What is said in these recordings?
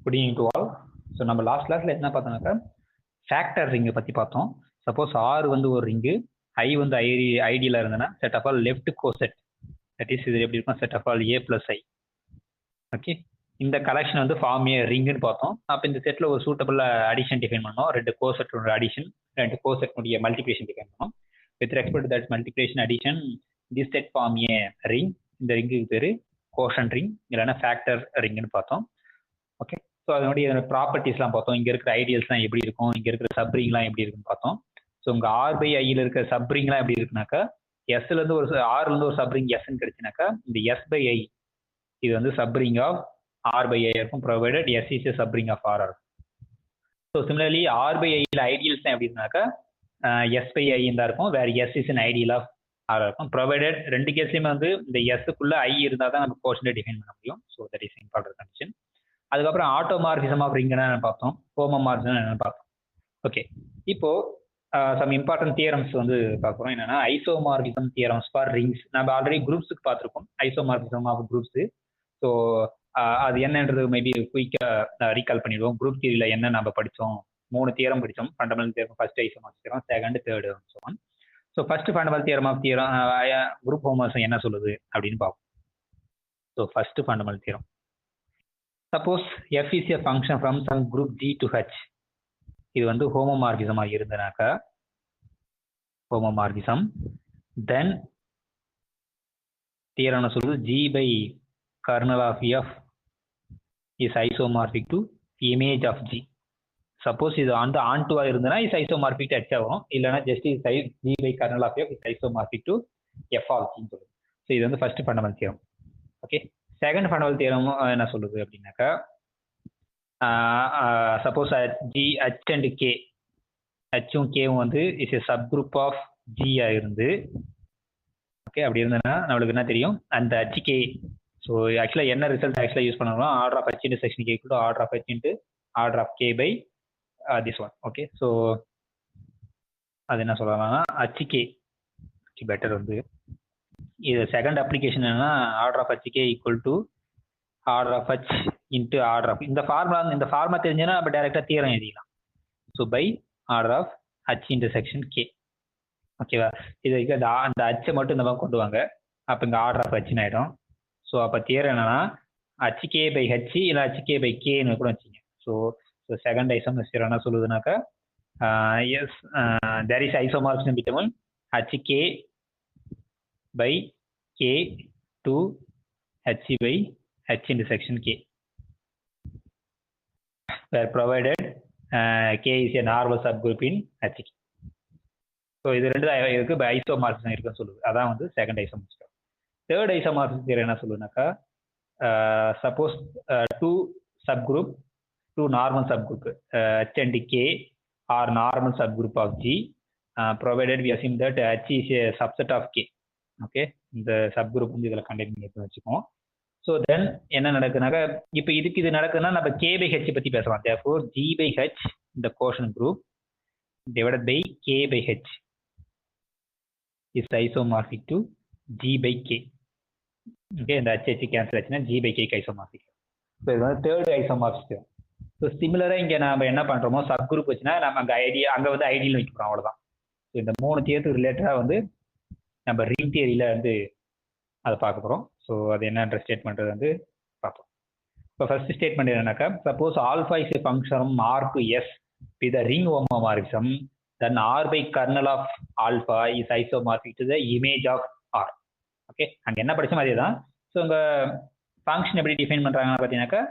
Good evening to all. So நம்ம last கிளாஸில் என்ன பார்த்தோம்னாக்கா ஃபேக்டர் ரிங்கை பற்றி பார்த்தோம். சப்போஸ் ஆர் வந்து ஒரு ரிங்கு, ஐ வந்து ஐடியில் இருந்ததுன்னா set of all left coset, that is இது எப்படி இருக்கும், set of all A plus I. Okay, இந்த கலெக்ஷன் வந்து ஃபார்ம் ஏ ரிங்குன்னு பார்த்தோம். அப்போ இந்த செட்டில் ஒரு சூட்டபிள் அடிஷன் டிஃபைன் பண்ணோம். ரெண்டு கோசெட்டோட அடிஷன், ரெண்டு கோசெட்னுடைய மல்டிப்ளிகேஷன் டிஃபைன் பண்ணோம். With respect that multiplication addition this set form a ring. இந்த ரிங்குக்கு பேர் கோஷன் ரிங் இல்லைன்னா ஃபேக்டர் ரிங்னு பார்த்தோம். ஓகே, ஸோ அதனுடைய ப்ராப்பர்ட்டிஸ்லாம் பார்த்தோம். இங்கே இருக்கிற ஐடியல்ஸ்லாம் எப்படி இருக்கும், இங்கே இருக்கிற சப்ரிங்லாம் எப்படி இருக்குன்னு பார்த்தோம். ஸோ உங்கள் ஆர் பை ஐயில் இருக்கிற சப்ரிங்லாம் எப்படி இருக்குனாக்கா, எஸ்லேருந்து ஒரு ஆர்லேருந்து ஒரு சப்ரிங் எஸ்ன்னு கிடைச்சுனாக்கா இந்த எஸ் பை ஐ இது வந்து subring of R by I இருக்கும், provided S is subring of R இருக்கும். ஸோ சிமிலர்லி ஆர் பை ஐயில் ஐடியல்ஸ்லாம் எப்படி இருக்குனாக்கா எஸ் பை ஐ தான் இருக்கும், வேறு S is an ideal of R இருக்கும், ப்ரொவைடட் ரெண்டு கேஸ்லையுமே வந்து இந்த எஸ்ஸுக்குள்ள ஐ இருந்தால் தான் நம்ம கோஷனை டிஃபைன் பண்ண முடியும். So that is important condition. அதுக்கப்புறம் ஆட்டோமார்பிசம் ஆஃப் ரிங் என்னன்னு பார்த்தோம், ஹோமோமார்பிசம் என்னன்னு பார்த்தோம். ஓகே, இப்போ சம் இம்பார்ட்டன்ட் தியரம்ஸ் வந்து பார்க்குறோம். என்னன்னா ஐசோமார்பிசம் தியரம்ஸ் ஃபார் ரிங்ஸ். நம்ம ஆல்ரெடி குரூப்ஸுக்கு பார்த்துருக்கோம் ஐசோமார்பிசம் ஆஃப் குரூப்ஸு. ஸோ அது என்னன்றது மேபி குயிக்காக ரீகால் பண்ணிடுவோம். குரூப் தியரியில் என்ன நம்ம படித்தோம், 3 தியரம் படித்தோம். Fundamental theorem, first isomorphism theorem, second, third, so one. So first fundamental theorem of theorem group homomorphism என்ன சொல்லுது அப்படின்னு பார்ப்போம். So first fundamental theorem, suppose f is a function from some group G to H. இது வந்து ஹோமோமார்பிசமா இருந்தனாக்கா homomorphism, தென் theorem என்ன சொல்லுது, G by kernel of F is isomorphic to image of G. Suppose இது அந்த ஆன்டுவா இருந்ததுன்னா இஸ் ஐசோமார்பிக் டு H ஆகும், இல்லைன்னா just is G by kernel of F is isomorphic to F of G சொல்லுது. So இது வந்து first fundamental theorem. Okay, second fundamental theorem என்ன சொல்லுது அப்படின்னாக்கா, suppose G H and K, ஹச்சும் கேவும் வந்து is a subgroup of ஜியா இருந்து, ஓகே அப்படி இருந்ததுன்னா நம்மளுக்கு என்ன தெரியும், அந்த ஹச் கே. ஸோ ஆக்சுவலாக என்ன ரிசல்ட் ஆக்சுவலாக யூஸ் பண்ணணும், order of H intersection K to order of H into order of K by this one. Okay, so அது என்ன சொல்லலாம்னா ஹச் கே பெட்டர் வந்து இது செகண்ட் அப்ளிகேஷன் என்னன்னா order of H K equal to order of H into order of, இந்த ஃபார்மா தெரிஞ்சுன்னா நம்ம டைரெக்டாக தியரம் எழுதிக்கலாம். So by order of H intersection K. ஓகேவா, இதுக்கு அந்த ஹச்சை மட்டும் இந்த மாதிரி கொண்டு வாங்க, அப்போ இங்கே ஆர்டர் ஆஃப் ஹச்னு ஆகிடும். ஸோ அப்போ தியரம் என்னன்னா ஹச் கே பை ஹச் இல்லை ஹச் கே பை கேன்னு கூட வச்சுங்க. ஸோ செகண்ட் ஐசோமார்பிசம் என்ன சொல்லுதுனாக்கா, yes there is isomorphism between H K by k to h by h intersection k, where provided k is a normal subgroup in h. So இது ரெண்டு தான் இருக்கு, isomorphism இருக்குன்னு சொல்லுது. அதான் வந்து second isomorphism. Third isomorphism theorem என்ன சொல்லுதுனாக்கா, suppose two subgroup, two normal subgroup h and k are normal subgroup of G, provided we assume that h is a subset of k. Okay, இந்த sub group வந்து இதில் contain பண்ணி வச்சுக்கோம். So then என்ன நடக்குனாக்கா, இப்போ இதுக்கு இது நடக்குதுன்னா நம்ம கே பை ஹெச் பற்றி பேசலாம். தேர்ஃபோர் ஜி பை ஹெச் இந்த quotient group divided by K by H is isomorphic to G by K. Okay, இந்த ஹெச் கேன்சல் ஆச்சுன்னா ஜி பை கேக்கு ஐசோமார்பிக். ஸோ இது வந்து தேர்ட் ஐசோமார்பிக். ஸோ சிமிலராக இங்கே நம்ம என்ன பண்ணுறோமோ, சப் குரூப் வச்சுன்னா நம்ம அங்கே வந்து ஐடியில் வைக்க போகிறோம், அவ்வளோதான். ஸோ இந்த 3 தியரத்துக்கு ரிலேட்டடாக வந்து நம்ம ரிங் தியரியில் வந்து அதை பார்க்க போகிறோம். ஸோ அது என்னன்ற ஸ்டேட்மெண்ட் வந்து பார்ப்போம். இப்போ ஃபர்ஸ்ட் ஸ்டேட்மெண்ட் என்னன்னாக்கா, suppose alpha is a function R to S with the ring homomorphism, then R by kernel of alpha is isomorphic to the image of R. Okay, அங்கே என்ன படித்தோம் அதே தான். ஸோ உங்க ஃபங்க்ஷன் எப்படி டிஃபைன் பண்ணுறாங்கன்னு பார்த்தீங்கன்னாக்கா,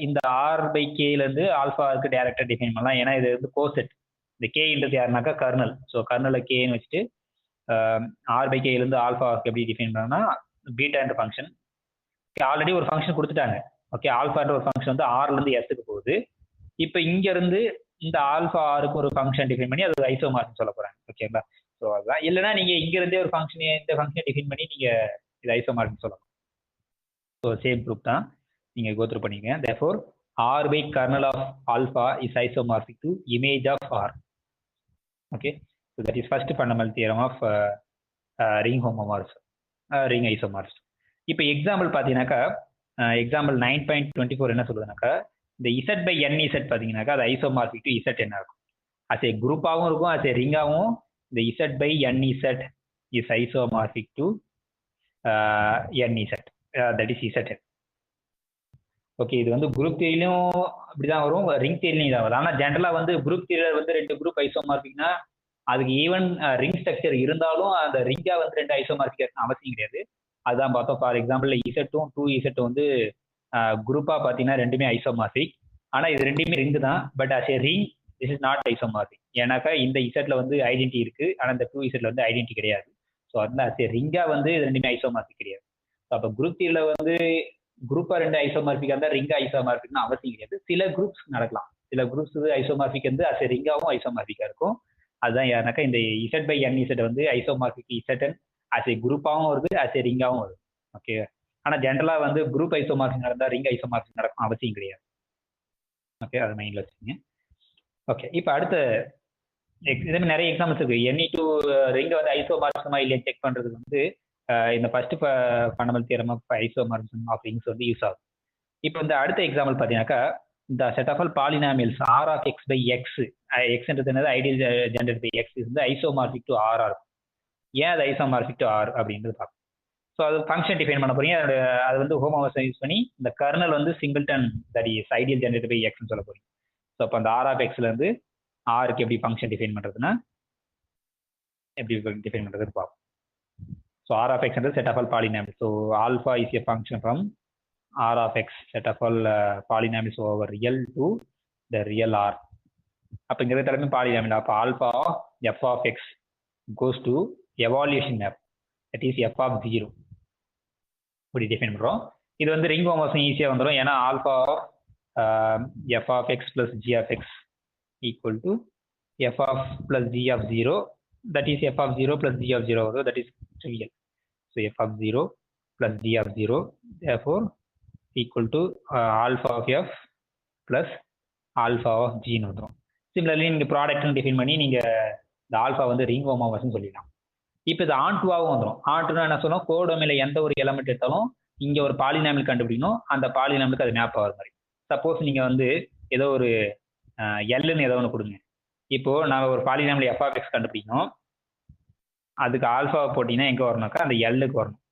இந்த ஆர் பை கேலேருந்து ஆல்ஃபாவுக்கு டேரெக்டாக டிஃபைன் பண்ணலாம். ஏன்னா இது வந்து கோசெட், இந்த கேன்றது யாருனாக்கா கர்னல். ஸோ கர்னலில் கேன்னு வச்சுட்டு ஆர் பை கேலேருந்து ஆல்ஃபா எப்படி டிஃபைன் பண்ணோம்னா பீட்டான்ற ஃபங்க்ஷன் ஆல்ரெடி ஒரு ஃபங்க்ஷன் கொடுத்துட்டாங்க. ஓகே, ஆல்ஃபான்ற ஒரு ஃபங்க்ஷன் வந்து ஆர்லேருந்து எஸ்ஸுக்கு போகுது. இப்போ இங்கேருந்து இந்த ஆல்ஃபா ஆருக்கு ஒரு ஃபங்க்ஷன் டிஃபைன் பண்ணி அது ஐசோமார்பிசம் சொல்ல போகிறாங்க. ஓகேங்களா, ஸோ அதுதான். இல்லைனா நீங்கள் இங்கேருந்தே ஒரு ஃபங்க்ஷன் இந்த ஃபங்க்ஷனை டிஃபைன் பண்ணி நீங்கள் இது ஐசோமார்பிசம் சொல்லலாம். ஸோ சேம் ப்ரூப் தான் நீங்கள் கோத்ரூ பண்ணிங்க. Therefore R by kernel of alpha is isomorphic to image of R. Okay, so that is first fundamental theorem of ring homomorphism, ring isomorphism. இப்போ எக்ஸாம்பிள் பார்த்தீங்கன்னாக்கா, example 9.24 என்ன சொல்லுதுனாக்கா, இந்த Z by N Z பார்த்தீங்கன்னாக்கா அது isomorphic to Z என்ன இருக்கும். As a குரூப்பாகவும் இருக்கும், as a ரிங்காகவும் இந்த Z by N Z is isomorphic to N Z, that is Z. Okay, இது வந்து குரூப் தியரிலையும் அப்படிதான் வரும், ரிங் தியரிலையும் தான் வரும். ஆனால் ஜென்ரலாக வந்து குரூப் தியரியில் வந்து 2 குரூப் ஐசோமார்பிக்னா அதுக்கு ஈவன் ரிங் ஸ்ட்ரக்சர் இருந்தாலும் அந்த ரிங்கா வந்து 2 ஐசோமார்பிக் அவசியம் கிடையாது. அதுதான் பார்த்தோம். ஃபார் எக்ஸாம்பிள் இசட்டும் 2Z வந்து குரூப்பா பார்த்தீங்கன்னா ரெண்டுமே ஐசோமார்பிக். ஆனால் இது ரெண்டுமே ரிங்கு தான், but as a ring this is not isomorphic. ஏன்னாக்கா இந்த இசட்ல வந்து ஐடென்டி இருக்கு, ஆனால் இந்த 2Zல வந்து ஐடென்டி கிடையாது. ஸோ அதனால அஸ் ஏ ரிங்கா வந்து இது ரெண்டுமே ஐசோமார்பிக் கிடையாது. அப்போ குரூப் தியரில வந்து குரூப்பா 2 ஐசோமார்பிக்கா இருந்தால் ரிங்கா ஐசோமார்பிக்னு அவசியம் கிடையாது. சில குரூப்ஸ் நடக்கலாம், சில குரூப்ஸ் ஐசோமார்பிக் வந்து அஸ் ஏ ரிங்காவும் ஐசோமார்பிக்கா இருக்கும். அதுதான் யாருனாக்கா இந்த இசட் பை என் இசட் வந்து ஐசோமார்பிக் இசட்டன் அஸ் ஏ குரூப்பாகவும் வருது, அஸ் ஏ ரிங்காகவும் வருது. ஓகே, ஆனால் ஜென்ரலாக வந்து குரூப் ஐசோமார்பிக் நடந்தால் ரிங் ஐசோமார்பிக் நடக்கும் அவசியம் கிடையாது. ஓகே, அதை மைண்டில் வச்சுக்கோங்க. ஓகே, இப்போ அடுத்த இதே மாதிரி நிறைய எக்ஸாம்பிள்ஸ் இருக்கு. எனி டூ ரிங்கை வந்து ஐசோமார்பிசமா இல்லையா செக் பண்ணுறதுக்கு வந்து இந்த first fundamental theorem of isomorphism of rings வந்து யூஸ் ஆகும். இப்போ இந்த அடுத்த எக்ஸாம்பிள் பார்த்தீங்கன்னாக்கா இந்த set of all polynomials R of X by X, எக்ஸ்ன்றது என்னது ஐடியல் ஜெனரேட் பை எக்ஸ் வந்து ஐசோமார்பிக் டு ஆர் இருக்கும். ஏன் அது ஐசோமார்பிக் டு ஆர் அப்படின்றது பார்ப்போம். ஸோ அது ஃபங்க்ஷன் டிஃபைன் பண்ண போறீங்க. அது வந்து ஹோமோமார்பிசம் யூஸ் பண்ணி இந்த கர்னல் வந்து singleton that is ideal generate by எக்ஸ்னு சொல்ல போறீங்க. ஸோ அப்போ அந்த ஆர் ஆஃப் எக்ஸ்ல இருந்து ஆருக்கு எப்படி ஃபங்க்ஷன் டிஃபைன் பண்றதுன்னா எப்படி டிஃபைன் பண்றது பார்ப்போம். So R of x set of all polynomial. So alpha is a function from R of x set of all polynomials over real to the real R. அப்போ இங்கே தலைமை பாலினாமியல். அப்போ alpha f of x goes to evaluation map, that is f of 0 இப்படி define பண்ணுறோம். இது வந்து ring homomorphism ஈஸியாக வந்துடும். ஏன்னா alpha f of x plus g of x equal to f of plus g of 0, that is f of 0 plus g of 0, that is trivial. So f of 0 plus g of 0 therefore equal to alpha of f plus alpha of g ன்னு வந்துடும். Similarly நீங்கள் ப்ராடக்ட்னு define பண்ணி நீங்கள் இந்த alpha வந்து ring homomorphism சொல்லிடலாம். இப்போ இது ஆன்டுவாகவும் வந்துடும். ஆன்டுனா என்ன சொல்லணும், கோடொமைனில் எந்த ஒரு எலமெண்ட் எடுத்தாலும் இங்கே ஒரு பாலினாமியல் கண்டுபிடிக்கணும், அந்த பாலினாமியலுக்கு அது மேப் ஆகிற மாதிரி. சப்போஸ் நீங்கள் வந்து ஏதோ ஒரு எல்லுன்னு ஏதோ ஒன்று கொடுங்க. இப்போது நாங்கள் ஒரு பாலினாமியல் எஃப் ஆஃப் எக்ஸ் கண்டுபிடிக்கணும், அதுக்கு ஆல்ஃபாவை போட்டிங்கன்னா எங்கே வரணும்க்கா அந்த எல்லுக்கு வரணும்.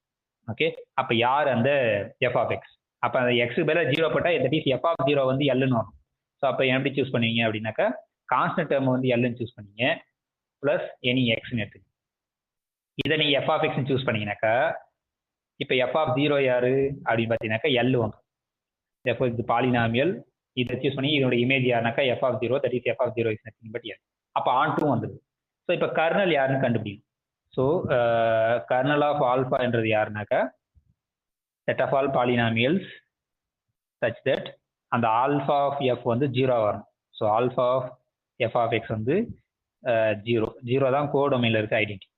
ஓகே, அப்போ யார் அந்த எஃப் ஆஃப் எக்ஸ்? அப்போ அந்த எக்ஸுக்கு பதிலாக 0 போட்டால் தட் இஸ் எஃப் ஆஃப் 0 வந்து எல்லுன்னு வரும். ஸோ அப்போ எப்படி சூஸ் பண்ணுவீங்க அப்படின்னாக்கா கான்ஸ்டன்ட் டேர்ம் வந்து எல்லுன்னு சூஸ் பண்ணீங்க ப்ளஸ் எனி எக்ஸ்ன்னு எடுத்துங்க. இதை நீங்கள் எஃப் ஆஃப் எக்ஸ்ன்னு சூஸ் பண்ணீங்கன்னாக்கா இப்போ எஃப் ஆஃப் 0 யாரு அப்படின்னு பார்த்தீங்கன்னாக்கா எல் வந்துடும். எப்போ இது பாலினாமியல், இதை சூஸ் பண்ணி இதோட இமேஜ் யாருனாக்கா F of 0, that is F of 0 is nothing but L. அப்போ ஆன்ட்டும் வந்துடுது. ஸோ இப்போ கர்னல் யாருன்னு கண்டுபிடிக்கும். ஸோ கர்னல் ஆஃப் ஆல்ஃபான்றது யாருனாக்கா set of all polynomials such that அந்த alpha of f வந்து 0 வரும். So alpha of f of x வந்து 0 தான் கோடொமைனில் இருக்க identity.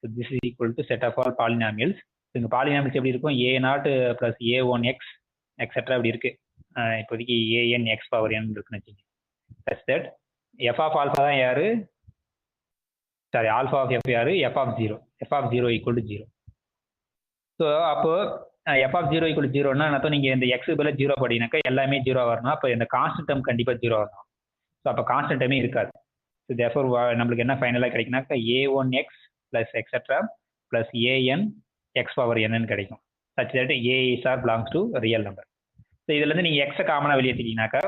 So this is equal to set of all polynomials. இங்கே பாலினாமியல்ஸ் எப்படி இருக்கும், a0 ப்ளஸ் a1x எக்ஸெட்ரா இப்படி இருக்கு. இப்போதைக்கு an x பவர் n இருக்குன்னு வச்சுக்கோங்க. such that f of alpha தான் யாரு, சாரி alpha of f யாரு, f of 0, f of 0 equal to 0. So அப்போ f of 0 ஈக்குவல் 0னா அர்த்தம் நீங்கள் இந்த எக்ஸுக்கு பதிலாக 0 போட்டீங்கன்னாக்கா எல்லாமே 0 வரணும். அப்போ இந்த கான்ஸ்டன்ட் டேர்ம் கண்டிப்பாக 0 வரணும். ஸோ அப்போ கான்ஸ்டன்ட் டேர்மே இருக்காது. ஸோ தேர்ஃபோர் நம்மளுக்கு என்ன ஃபைனலாக கிடைக்குனாக்கா a1x plus etcetera plus an x power n கிடைக்கும். Such that a is or belongs to real number. So இதுலேருந்து நீங்கள் எக்ஸை காமனாக வெளியேற்றிட்டீங்கன்னாக்கா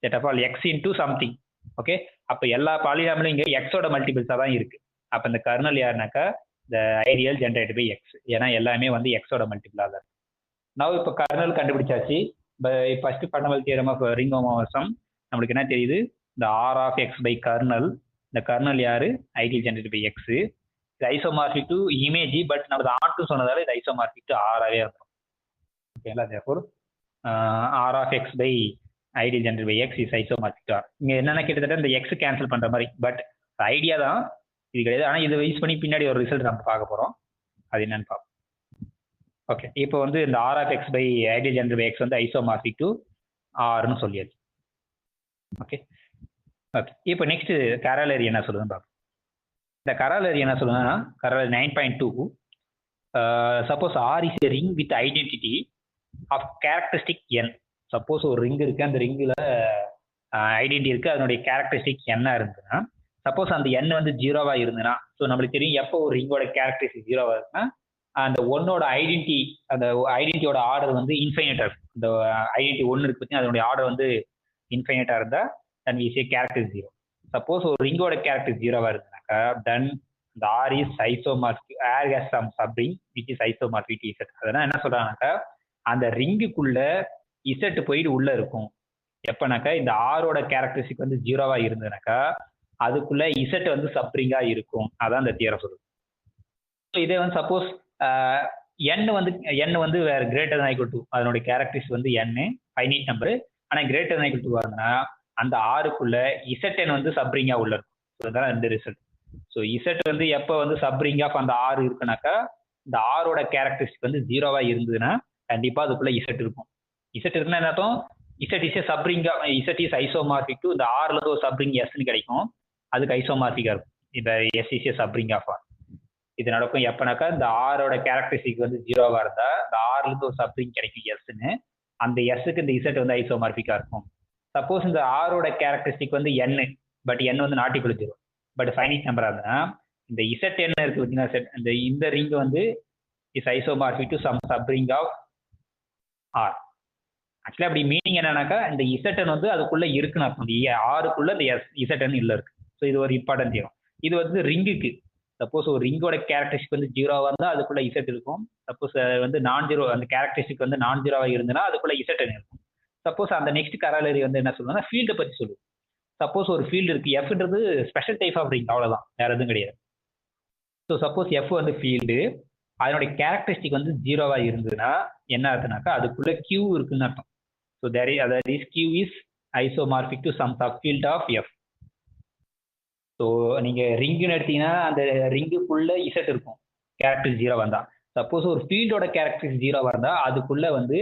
set of all X into something. Okay, அப்போ எல்லா பாலினாமியலும் இங்கே எக்ஸோட மல்டிபிள்ஸாக தான் இருக்குது. அப்போ இந்த கர்னல் யாருனாக்கா இந்த ஐடியல் ஜென்ரேட் பை எக்ஸ், ஏன்னா எல்லாமே வந்து எக்ஸோட மல்டிபிளாக தான். நான் இப்போ கர்னல் கண்டுபிடிச்சாச்சு. First fundamental theorem of ring homomorphism நம்மளுக்கு என்ன தெரியுது, இந்த R of X by kernel. இந்த கர்னல் யாரு, ஐடியல் ஜெனரேட் பை எக்ஸ். இது ஐசோமார்பிக் டு இமேஜ், பட் நம்ம ஆன்ட்டு சொன்னதால இது ஐசோமார்பிக் டு ஆராவே இருக்கும். ஓகேங்களா, therefore R of X by ideal generate by x is isomorphic to R. இங்கே என்னென்ன கிட்டத்தட்ட இந்த எக்ஸ் கேன்சல் பண்ணுற மாதிரி, பட் ஐடியா தான் இது கிடையாது. ஆனால் இதை யூஸ் பண்ணி பின்னாடி ஒரு ரிசல்ட் நம்ம பார்க்க போகிறோம், அது என்னன்னு பார்ப்போம். ஓகே, இப்போ வந்து இந்த R of X by ideal generate by X வந்து ஐசோமார்பிக் டு ஆர்னு சொல்லியாச்சு. ஓகே ஓகே, இப்போ நெக்ஸ்ட் கராலரி என்ன சொல்லுதுன்னு பார்ப்போம். இந்த கராலரி என்ன சொல்லுதுன்னா corollary 9.2 suppose R is a ring with identity of characteristic N. சப்போஸ் ஒரு ரிங் இருக்கு, அந்த ரிங்கில் ஐடென்டி இருக்கு, அதனுடைய கேரக்டரிஸ்டிக் என்ன இருந்ததுன்னா, சப்போஸ் அந்த எண் வந்து ஜீரோவா இருந்ததுன்னா, ஸோ நம்மளுக்கு தெரியும் எப்போ ஒரு ரிங்கோட கேரக்டரிஸ்டிக் ஜீரோவா இருக்குன்னா, அந்த ஒன்னோட ஐடென்டி, அந்த ஐடென்டியோட ஆர்டர் வந்து இன்ஃபைனைட்டா இருக்கும். இந்த ஐடென்டி ஒன்று இருக்கு பார்த்தீங்கன்னா, அதனுடைய ஆர்டர் வந்து இன்ஃபைனைட்டா இருந்தா then we say character zero. Suppose ஒரு ரிங்கோட கேரக்டர் ஜீரோவா இருந்ததுனாக்கா then the R is isomorphic, R has some subring which is isomorphic to Z. அதனால என்ன சொல்றாங்கனாக்கா, அந்த ரிங்குக்குள்ள Z போயிட்டு உள்ள இருக்கும். எப்பனாக்கா இந்த ஆரோட கேரக்டரிஸ்டிக் வந்து ஜீரோவா இருந்ததுனாக்கா அதுக்குள்ள Z வந்து சப்ரிங்கா இருக்கும். அதான் இந்த தியரம் சொல்லுது. இதே வந்து சப்போஸ் n வந்து வேற கிரேட்டர் தான் ஈக்குவல் டு, அதனுடைய கேரக்டரிஸ்டிக் வந்து n ஃபைனைட் நம்பர், ஆனா கிரேட்டர் தான் ஈக்குவல் டு வருதுன்னா அந்த ஆருக்குள்ள Zn வந்து சப்ரிங்கா உள்ள இருக்கும். அதுதான் ரெண்டு ரிசல்ட். ஸோ இசட் வந்து எப்போ வந்து சப்ரிங் ஆஃப் அந்த ஆர் இருக்குனாக்கா, இந்த ஆரோட கேரக்டரிஸ்டிக் வந்து ஜீரோவா இருந்ததுன்னா கண்டிப்பா அதுக்குள்ள இசட் இருக்கும். இசட் இருக்குன்னா என்ன அர்த்தம்? இசட் இஸ் சப்ரிங்கா, இசட் இஸ் ஐசோமார்பிக் டு இந்த ஆர்ல இருந்து ஒரு சப்ரிங் எஸ்ன்னு கிடைக்கும், அதுக்கு ஐசோமார்பிக்கா இருக்கும். இந்த S is subring of R. இது நடக்கும் எப்பனாக்கா இந்த ஆரோட கேரக்டரிஸ்டிக் வந்து ஜீரோவா இருந்தா இந்த ஆர்ல இருந்து ஒரு சப்ரிங் கிடைக்கும் எஸ்ன்னு, அந்த எஸ்ஸுக்கு இந்த இசட் வந்து ஐசோமார்பிக்கா இருக்கும். சப்போஸ் இந்த ஆரோட கேரக்டரிஸ்டிக் வந்து n, பட் n வந்து not equal zero, but finite நம்பரா இருந்தா இந்த இசட் என்ன இருக்கு பார்த்தீங்கன்னா, இந்த ரிங் வந்து is isomorphic to some subring of R. ஆக்சுவலா அப்படி மீனிங் என்னன்னாக்கா, இந்த இசட்டன் வந்து அதுக்குள்ள இருக்குன்னு அர்த்தம். ஆருக்குள்ள இந்த இசட்டன் இல்ல இருக்கு. ஸோ இது ஒரு இம்பார்ட்டன்ட் தியரம். இது வந்து ரிங்குக்கு, சப்போஸ் ஒரு ரிங்கோட கேரக்டரிஸ்டிக் வந்து ஜீரோவா இருந்தா அதுக்குள்ள இசட் இருக்கும். சப்போஸ் வந்து நான் ஜீரோ, அந்த கேரக்டரிஸ்டிக் வந்து நான் ஜீரோவா இருந்ததுன்னா அதுக்குள்ள இசட்டன் இருக்கும். சப்போஸ் அந்த நெக்ஸ்ட் கராலரி வந்து என்ன சொல்லுவாங்கன்னா ஃபீல்டை பத்தி சொல்லுவோம். சப்போஸ் ஒரு ஃபீல்டு இருக்கு, எஃப்ன்றது ஸ்பெஷல் டைப் ஆஃப் ரிங், அவ்வளவுதான், வேற எதுவும் கிடையாது. ஸோ சப்போஸ் எஃப் வந்து ஃபீல்டு, அதனுடைய கேரக்டரிஸ்டிக் வந்து ஜீரோவா இருந்ததுன்னா என்ன அர்த்தம்னாக்கா அதுக்குள்ள கியூ இருக்குன்னு அர்த்தம். So that is Q is isomorphic to some subfield of F. So நீங்க ரிங்குன்னு எடுத்தீங்கன்னா அந்த ரிங்குக்குள்ள இசட் இருக்கும், கேரக்டர் ஜீரோ வந்தா. சப்போஸ் ஒரு ஃபீல்டோட கேரக்டர் ஜீரோ வந்தா அதுக்குள்ள வந்து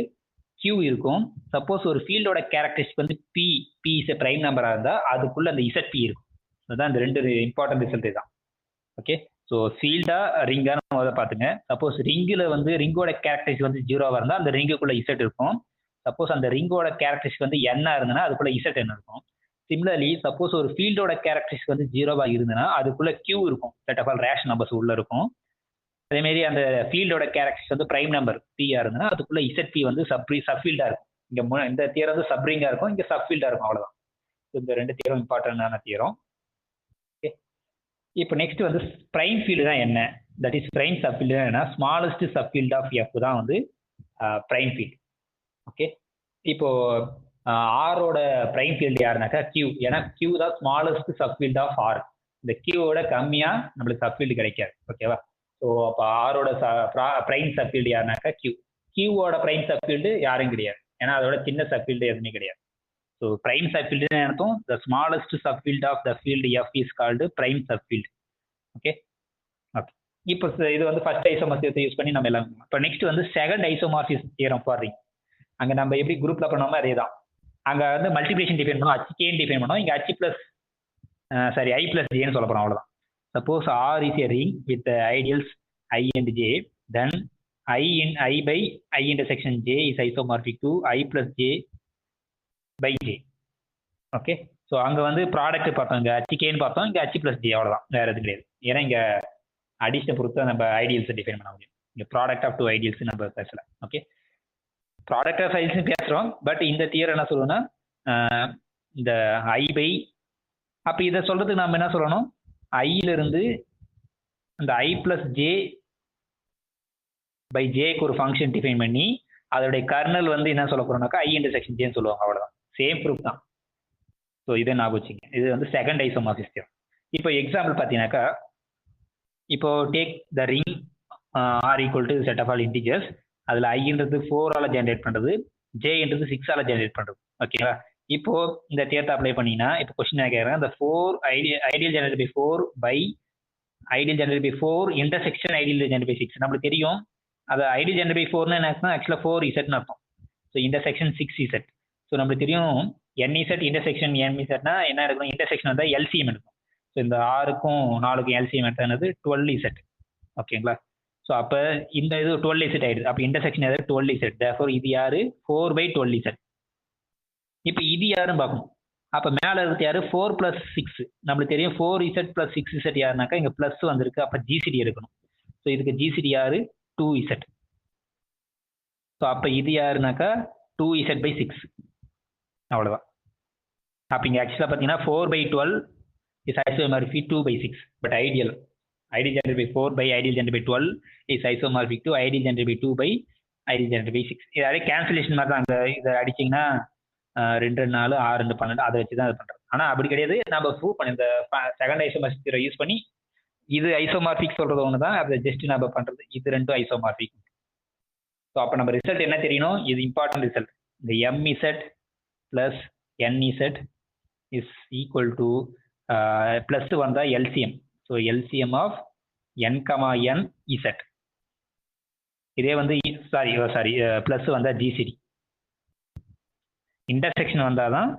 Q இருக்கும். சப்போஸ் ஒரு ஃபீல்டோட கேரக்டரிஸ்டிக் வந்து P இஸ் பிரைம் நம்பரா இருந்தா அதுக்குள்ள அந்த இசட் P இருக்கும். அதுதான் இந்த ரெண்டு இம்பார்ட்டன்ட் ரிசல்ட் தான். ஓகே, ஸோ ஃபீல்டா ரிங்கான முதல்ல பார்த்துங்க. சப்போஸ் ரிங்கில் வந்து ரிங்கோட கேரக்டரிஸ்டிக் வந்து ஜீரோவா இருந்தா அந்த ரிங்குக்குள்ள இசட் இருக்கும். சப்போஸ் அந்த ரிங்கோட கேரக்டரிஸ்டிக் வந்து என்ன இருந்ததுன்னா அதுக்குள்ள இசட் என்ன இருக்கும். சிமிலர்லி சப்போஸ் ஒரு ஃபீல்டோட கேரக்டரிஸ்டிக் வந்து ஜீரோவா இருந்ததுன்னா அதுக்குள்ள கியூ இருக்கும், set of all rational numbers உள்ள இருக்கும். அதே மாதிரி அந்த ஃபீல்டோட கேரக்டரிஸ்டிக் வந்து பிரைம் நம்பர் பியா இருந்ததுன்னா அதுக்குள்ள இசட் பி வந்து சப்ஃபீல்டா இருக்கும். இங்க இந்த தியரம் வந்து சப்ரிங்கா இருக்கும், இங்க சப்ஃபீல்டா இருக்கும், அவ்வளவுதான். இந்த ரெண்டு தியரம் இம்பார்ட்டன்டான தியரம். ஓகே, இப்போ நெக்ஸ்ட் வந்து பிரைம் ஃபீல்டு தான் என்ன, தட் இஸ் பிரைம் சப்ஃபீல்டு என்ன, ஸ்மாலஸ்ட் சப்ஃபீல்ட் ஆஃப் எஃப் தான் வந்து பிரைம் ஃபீல்டு. ஓகே, இப்போ ஆரோட பிரைம் ஃபீல்டு யாருனாக்கா கியூ, ஏன்னா கியூ தான் ஸ்மாலஸ்ட் சப்ஃபீல்ட் ஆஃப் ஆர். இந்த கியூவோட கம்மியா நம்மளுக்கு சப்ஃபீல்டு கிடைக்காது. ஓகேவா? ஸோ அப்போ ஆரோட பிரைம் சப்ஃபீல்டு யாருனாக்கா கியூ. கியூவோட பிரைம் சப்ஃபீல்டு யாரும் கிடையாது, ஏன்னா அதோட சின்ன சப்ஃபீல்டு எதுவுமே கிடையாது. ஸோ பிரைம் சப்ஃபீல்டுன்னு அர்த்தம் the smallest subfield of the field F is called prime subfield. Okay okay, இப்போ இது வந்து ஃபர்ஸ்ட் ஐசோமார்பிசத்தை யூஸ் பண்ணி நம்ம எல்லாம். இப்போ நெக்ஸ்ட் வந்து second isomorphism theorem for ring. அங்கே நம்ம எப்படி குரூப்ல பண்ணோமோ அதே தான். அங்கே வந்து மல்டிபிளேஷன் டிஃபைன் பண்ணோம், HKன்னு டிஃபைன் பண்ணோம். இங்கே H பிளஸ் I பிளஸ் ஜேன்னு சொல்ல போகிறோம், அவ்வளோதான். Suppose R is a ring with ideals I and J, then I by I intersection J is isomorphic to I plus J by J. Okay, so அங்கே வந்து product பார்த்தோம், இங்கே HKன்னு பார்த்தோம், இங்கே H plus J, அவ்வளோதான், வேற எதுவும் கிடையாது. ஏன்னா இங்கே அடிஷனை பொறுத்து நம்ம ஐடியல்ஸை டிஃபைன் பண்ண முடியும். இங்கே ப்ராடக்ட் ஆஃப் டூ ஐடியல்ஸ் நம்ம பேசல. ஓகே, ப்ராடக்ட் ஆஃப் ஐடியல்ஸ் பேசுகிறோம், பட் இந்த தியரம் என்ன சொல்லுவோம்னா இந்த ஐ பை, அப்போ இதை சொல்றதுக்கு நம்ம என்ன சொல்லணும், ஐயிலிருந்து இந்த I பிளஸ் ஜே பை ஜேக்கு ஒரு ஃபங்க்ஷன் டிஃபைன் பண்ணி அதோடைய கர்னல் வந்து என்ன சொல்ல போறோம்னாக்கா I இன்டர்செக்ஷன் ஜேன்னு சொல்லுவாங்க, அவ்வளோதான். சேம் ப்ரூஃப் தான். ஸோ இதை ஞாபகம் வச்சுங்க, இது வந்து செகண்ட் ஐசோமார்பிசம் தியரம். இப்போ எக்ஸாம்பிள் பார்த்தீங்கன்னாக்கா, இப்போ take the ring R equal to set of all integers. அதில் ஐன்றது 4ஆல ஜென்ரேட் பண்ணுறது, ஜேன்றது 6ஆல ஜென்ரேட் பண்ணுறது. ஓகேவா? இப்போ இந்த தியரத்தை அப்ளை பண்ணீங்கன்னா இப்போ கொஸ்டின் கேட்குறேன், இந்த 4 ideal generate by 4 by ideal generate by 4 intersection ideal generate by 6. நம்மளுக்கு தெரியும் அது ஐடியல் ஜெனரேட் பை 4ன்னு என்ன அர்த்தம், ஆக்சுவலாக 4 இசட்னு அர்த்தம். So intersection 6 Z. ஸோ நம்மளுக்கு தெரியும் n இசட் இன்டர்செக்ஷன் n இசட்னா என்ன இருக்கும், இன்டர்செக்ஷன் வந்தால் எல்சிஎம் எடுக்கும். ஸோ இந்த 6க்கும் 4க்கும் எல்சிஎம் எடுத்தது 12 இசட். ஓகேங்களா? ஸோ அப்போ இந்த இது 12 இசட் ஆயிடுது. அப்போ இன்டர்செக்ஷன் எதாவது 12 இசட். தேர்ஃபோர் இது யாரு, 4 by 12 இசட். இப்போ இது யாருன்னு பார்க்கணும். அப்போ மேலே இருக்கிறது யாரு 4 + 6 நம்மளுக்கு தெரியும் 4z + 6z யாருனாக்கா இங்கே ப்ளஸ் வந்திருக்கு. அப்போ ஜிசிடி எடுக்கணும். ஸோ இதுக்கு ஜிசிடி யாரு 2z. ஸோ அப்போ இது யாருனாக்கா 2z/6 அவ்வளோதான். அப்போ இங்கே ஆக்சுவலாக பார்த்தீங்கன்னா 4/12 is isomorphic 2/6 but ideal generated by 4 by ideal generated by 12 is isomorphic to ideal generated by 2 by ideal generated by 6. இது அதே கேன்சலேஷன் மாதிரி தான். அந்த இதை அடிச்சிங்கன்னா 2 4 6 2 12 அதை வச்சு தான் இது பண்ணுறது. ஆனால் அப்படி கிடையாது. நம்ம ப்ரூவ் பண்ணி இந்த செகண்ட் ஐசோமார்பிக் தியரம் யூஸ் பண்ணி இது ஐசோமார்பிக் சொல்கிறது ஒன்று தான். அதை ஜஸ்ட் நம்ம பண்ணுறது இது ரெண்டும் ஐசோமார்பிக். ஸோ அப்போ நம்ம ரிசல்ட் என்ன தெரியணும்? இது இம்பார்ட்டன்ட் ரிசல்ட். இந்த MZ + NZ is equal to plus வந்தால் LCM. So LCM of N, N, Z. இதே வந்து சாரி ப்ளஸ் வந்தால் GCD. இன்டர்செக்ஷன் வந்தால் தான்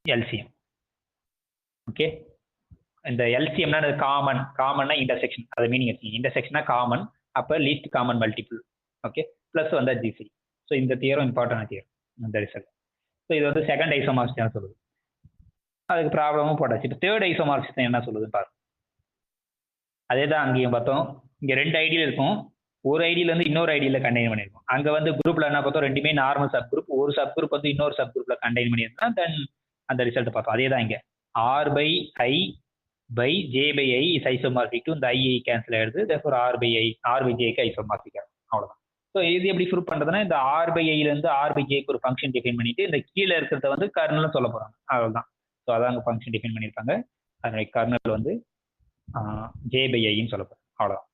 LCM. ஓகே, இந்த LCMனா காமன்னா இன்டர்செக்ஷன், அது மீனிங் வச்சுங்க. இன்டர்செக்ஷனா காமன், அப்போ least common multiple. Okay, plus வந்தால் GCD. ஸோ இந்த தியரம் இம்பார்ட்டன்ட் தியரம், இந்த ரிசல்ட். ஸோ இது வந்து செகண்ட் ஐசோமார்பிக் சொல்லுது. அதுக்கு ப்ராப்ளமும் போட்டாச்சு. இப்போ தேர்ட் ஐசோமார்பிக் என்ன சொல்லுதுன்னு பாருங்க. அதே தான் அங்கேயும் பார்த்தோம். இங்கே 2 ஐடியில் இருக்கும். ஒரு ஐடியில் வந்து இன்னொரு ஐடியில் கண்டெயின் பண்ணியிருக்கோம். அங்கே வந்து குரூப்பில் என்ன பார்த்தோம்? ரெண்டுமே நார்மல் சப் குரூப். ஒரு சப் குரூப் வந்து இன்னொரு சப் குரூப்பில் கண்டெயின் பண்ணியிருந்தா தென் அந்த ரிசல்ட் பார்த்தோம். அதே தான் இங்கே R/I/J/I இஸ் ஐசோமார்பிக் டு இந்த ஐஐ கேன்சல் ஆகிடுது. தேர்ஃபோர் R/Jக்கு ஐசோமார்பிக் ஆகும். அவ்வளோதான். ஸோ இது எப்படி ப்ரூவ் பண்ணுறதுன்னா இந்த R/Iலேருந்து R/Jக்கு ஒரு ஃபங்க்ஷன் டிஃபைன் பண்ணிட்டு இந்த கீழே இருக்கிறத வந்து கர்னல்னு சொல்ல போகிறாங்க. அவ்வளோதான். ஸோ அதான் அங்கே ஃபங்க்ஷன் டிஃபைன் பண்ணியிருக்காங்க. அதனுடைய கர்னல் வந்து J/Iன்னு சொல்ல போகிறோம். அவ்வளோதான்.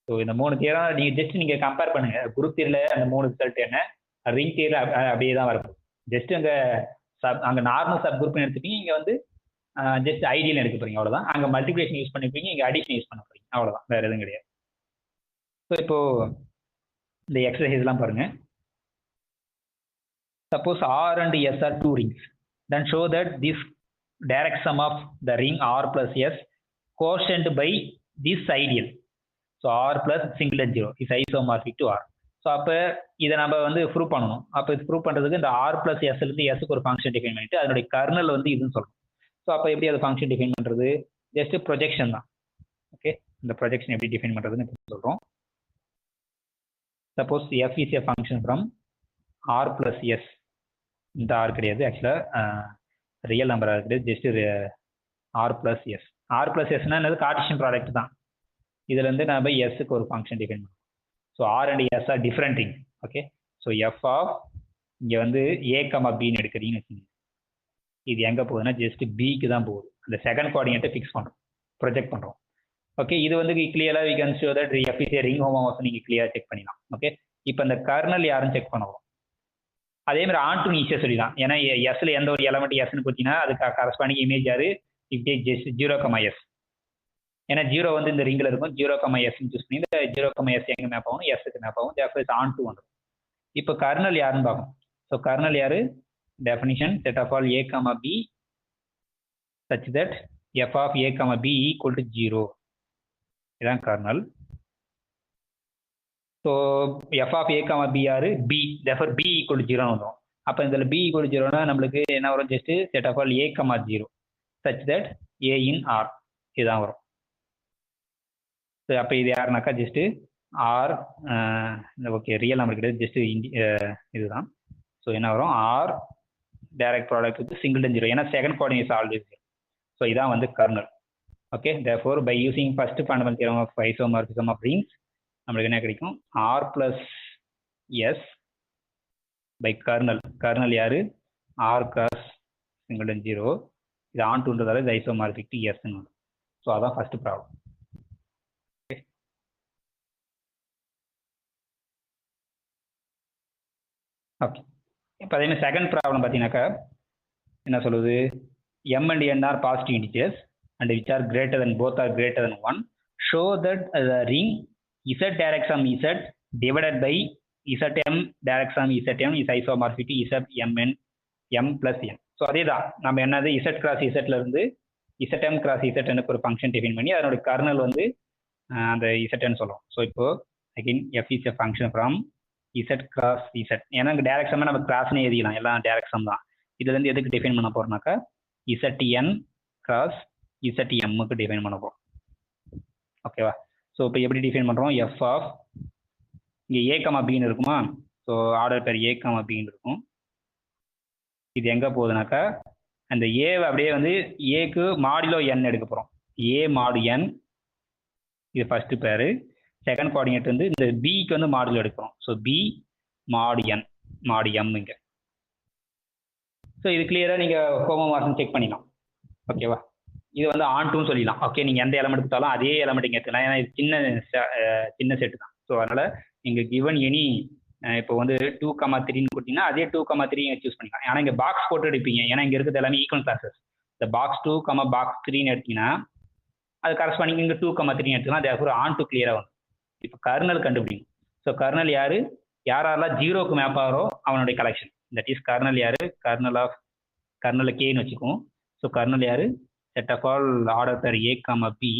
ஸோ இந்த 3 தியரம் நீங்கள் கம்பேர் பண்ணுங்க. குரூப் தியரில் அந்த 3 ரிசல்ட் என்ன, ரிங் தியரில் அப்படியே தான் வரப்போகுது. ஜஸ்ட் அங்கே நார்மல் சப் குரூப்னு எடுத்துப்பீங்க, இங்கே வந்து ஜஸ்ட் ஐடியல் எடுக்க போறீங்க. அவ்வளோதான். அங்கே மல்டிப்ளிகேஷன் யூஸ் பண்ணிப்பீங்க, இங்கே அடிஷன் யூஸ் பண்ண போறீங்க. அவ்வளோதான், வேறு எதுவும் கிடையாது. ஸோ இப்போ இந்த எக்ஸசைஸ்லாம் பாருங்க. Suppose R and S are 2 rings, then show that this direct sum of the ring R plus S quotient by this ideal. So R plus singlet 0 is isomorphic to R. So அப்போ இதை நம்ம வந்து prove பண்ணணும். அப்போ இது prove பண்ணுறதுக்கு இந்த R plus Sலேருந்து Sக்கு ஒரு ஃபங்க்ஷன் டிஃபைன் பண்ணிட்டு அதனுடைய கர்னல் வந்து இதுன்னு சொல்லணும். ஸோ அப்போ எப்படி அது ஃபங்க்ஷன் டிஃபைன் பண்ணுறது? ஜஸ்ட் ப்ரொஜெக்ஷன் தான். ஓகே, இந்த ப்ரொஜெக்ஷன் எப்படி டிஃபைன் பண்ணுறதுன்னு இப்போ சொல்கிறோம். Suppose F is a function from R plus S. இந்த R கிடையாது, ஆக்சுவலாக ரியல் நம்பராக இருக்குது. Just R plus S. R plus Sனா என்னது? கார்ட்டீசியன் ப்ராடக்ட் தான். இதுலேருந்து நம்ம எஸ்க்கு ஒரு ஃபங்க்ஷன் டிஃபைன் பண்ணுவோம். So R and S are different ring. Okay, so F of இங்கே வந்து A, Bன்னு எடுக்கிறீங்கன்னு வச்சுக்கோங்க. இது எங்கே போகுதுன்னா ஜஸ்ட் Bக்கு தான் போகுது. அந்த செகண்ட் கோஆர்டினேட்டை ஃபிக்ஸ் பண்ணுறோம், ப்ரொஜெக்ட் பண்ணுறோம். ஓகே, இது வந்து கிளியராக we can show that F is a ring homomorphism நீங்கள் கிளியராக செக் பண்ணிடலாம். ஓகே, இப்போ இந்த கர்னல் யாருன்னு செக் பண்ணுவோம். அதே மாதிரி ஆன்டூன்னு ஈஸியாக சொல்லிடலாம். ஏன்னா எஸ்ல எந்த ஒரு எலமெண்ட் எஸ்ன்னு பார்த்தீங்கன்னா அதுக்கு கரஸ்பாண்டிங் இமேஜ் யாரு? If take just 0, S. ஏன்னா 0 வந்து இந்த ரிங்கில் இருக்கும். 0, S சூஸ் பண்ணி இந்த 0, S எங்கே மேப் ஆகும்? எஸ்க்கு மேப் ஆகும். தேர்ஃபோர் இட்ஸ் ஆன் 2 வந்துடும். இப்போ கர்னல் யாருன்னு பார்க்கணும். ஸோ கர்னல் யாரு? Definition set of all A, B such that F of A, B equal to 0. இதான் kernel. So F of A, B யாரு? B. Therefore B equal to 0 வந்துடும். அப்போ இதில் B equal to 0னா நம்மளுக்கு என்ன வரும்? Just set of all A, 0 such that A in R இதுதான் வரும். ஸோ அப்போ இது யாருனாக்கா just R. Okay, real number கிடையாது, ஜஸ்ட் இதுதான். ஸோ என்ன வரும்? R direct product with singleton 0. ஏன்னா செகண்ட் கோஆர்டினேட் ஆல்வேஸ் 0. ஸோ இதான் வந்து kernel. Okay, therefore by using first fundamental theorem of isomorphism of rings நம்மளுக்கு என்ன கிடைக்கும்? R plus S by kernel யாரு? R cross singleton 0. இது ஆன் டூன்றதால இது ஐசோமார்பிக் டு எஸ்ன்னு வரும். ஸோ அதான் ஃபர்ஸ்ட் ப்ராப்ளம். ஓகே, இப்போ அதே மாதிரி செகண்ட் ப்ராப்ளம் பார்த்தீங்கன்னாக்கா என்ன சொல்லுது? M and N are positive integers and which are greater than both are greater than 1. Show that the ring Z direct sum Z divided by Zm direct sum Zm is isomorphic to Zmn M plus N. So அதே தான் நம்ம என்னது Z cross Zல இருந்து Zm cross Zn ஒரு function define பண்ணி அதனுடைய kernel வந்து அந்த Zn சொல்லுவோம். ஸோ இப்போ again F is a function from Z cross Z. ஏன்னா டைரக்ட் சம்மை நம்ம கிராஸ்னே எழுதிக்கலாம், எல்லாம் டைரக்ட் சம் தான். இதுலேருந்து எதுக்கு டிஃபைன் பண்ண போகிறோம்னாக்கா இசட்என் கிராஸ் இசட்எம்முக்கு டிஃபைன் பண்ண போகிறோம். ஓகேவா? ஸோ இப்போ எப்படி டிஃபைன் பண்ணுறோம்? எஃப் ஆஃப் இங்கே ஏ கமா பின்னு இருக்குமா? So order pair A comma பின்னு இருக்கும். இது எங்கே போகுதுனாக்கா அந்த ஏவை அப்படியே வந்து ஏக்கு மாடுலோ என் எடுக்க போகிறோம். ஏ மாடு என் இது ஃபஸ்ட்டு பேர். செகண்ட் கோஆர்டினேட் வந்து இந்த பிக்கு வந்து மாடுலோ எடுக்கிறோம். ஸோ பி மாடு என் மாடு எம் இங்கே. ஸோ இது கிளியராக நீங்கள் ஹோமோமார்ஃபிசம் செக் பண்ணிக்கலாம். ஓகேவா? இது வந்து ஆன் டூன்னு சொல்லிடலாம். ஓகே, நீங்கள் எந்த எலமெண்ட் கொடுத்தாலும் அதே எலமெண்ட் இங்கே எடுத்துக்கலாம். ஏன்னா இது சின்ன செட்டு தான். ஸோ அதனால் நீங்கள் கிவன் எனி இப்போ வந்து 2,3ன்னு கொடுத்தீங்கன்னா அதே 2,3 சூஸ் பண்ணிக்கலாம். ஆனால் இங்கே பாக்ஸ் போட்டு எடுப்பீங்க. ஏன்னா இங்கே இருக்கிறது எல்லாமே ஈக்குவல் கிளாஸஸ். இந்த பாக்ஸ் 2, பாக்ஸ் 3ன்னு எடுத்தீங்கன்னா அது கரஸ்பாண்டிங் இங்கே 2,3 எடுத்துக்கலாம். அது ஆன் டூ கிளியராக வரும். இப்போ கர்னல் கண்டுபிடிக்கும். ஸோ கர்னல் யாரெல்லாம் ஜீரோக்கு மேப் ஆகிறோ அவனுடைய கலெக்ஷன். தட் இஸ் கர்னல் யாரு? கர்னல் கேன்னு வச்சுக்குவோம். ஸோ கர்னல் யாரு? Set of all order pair A comma B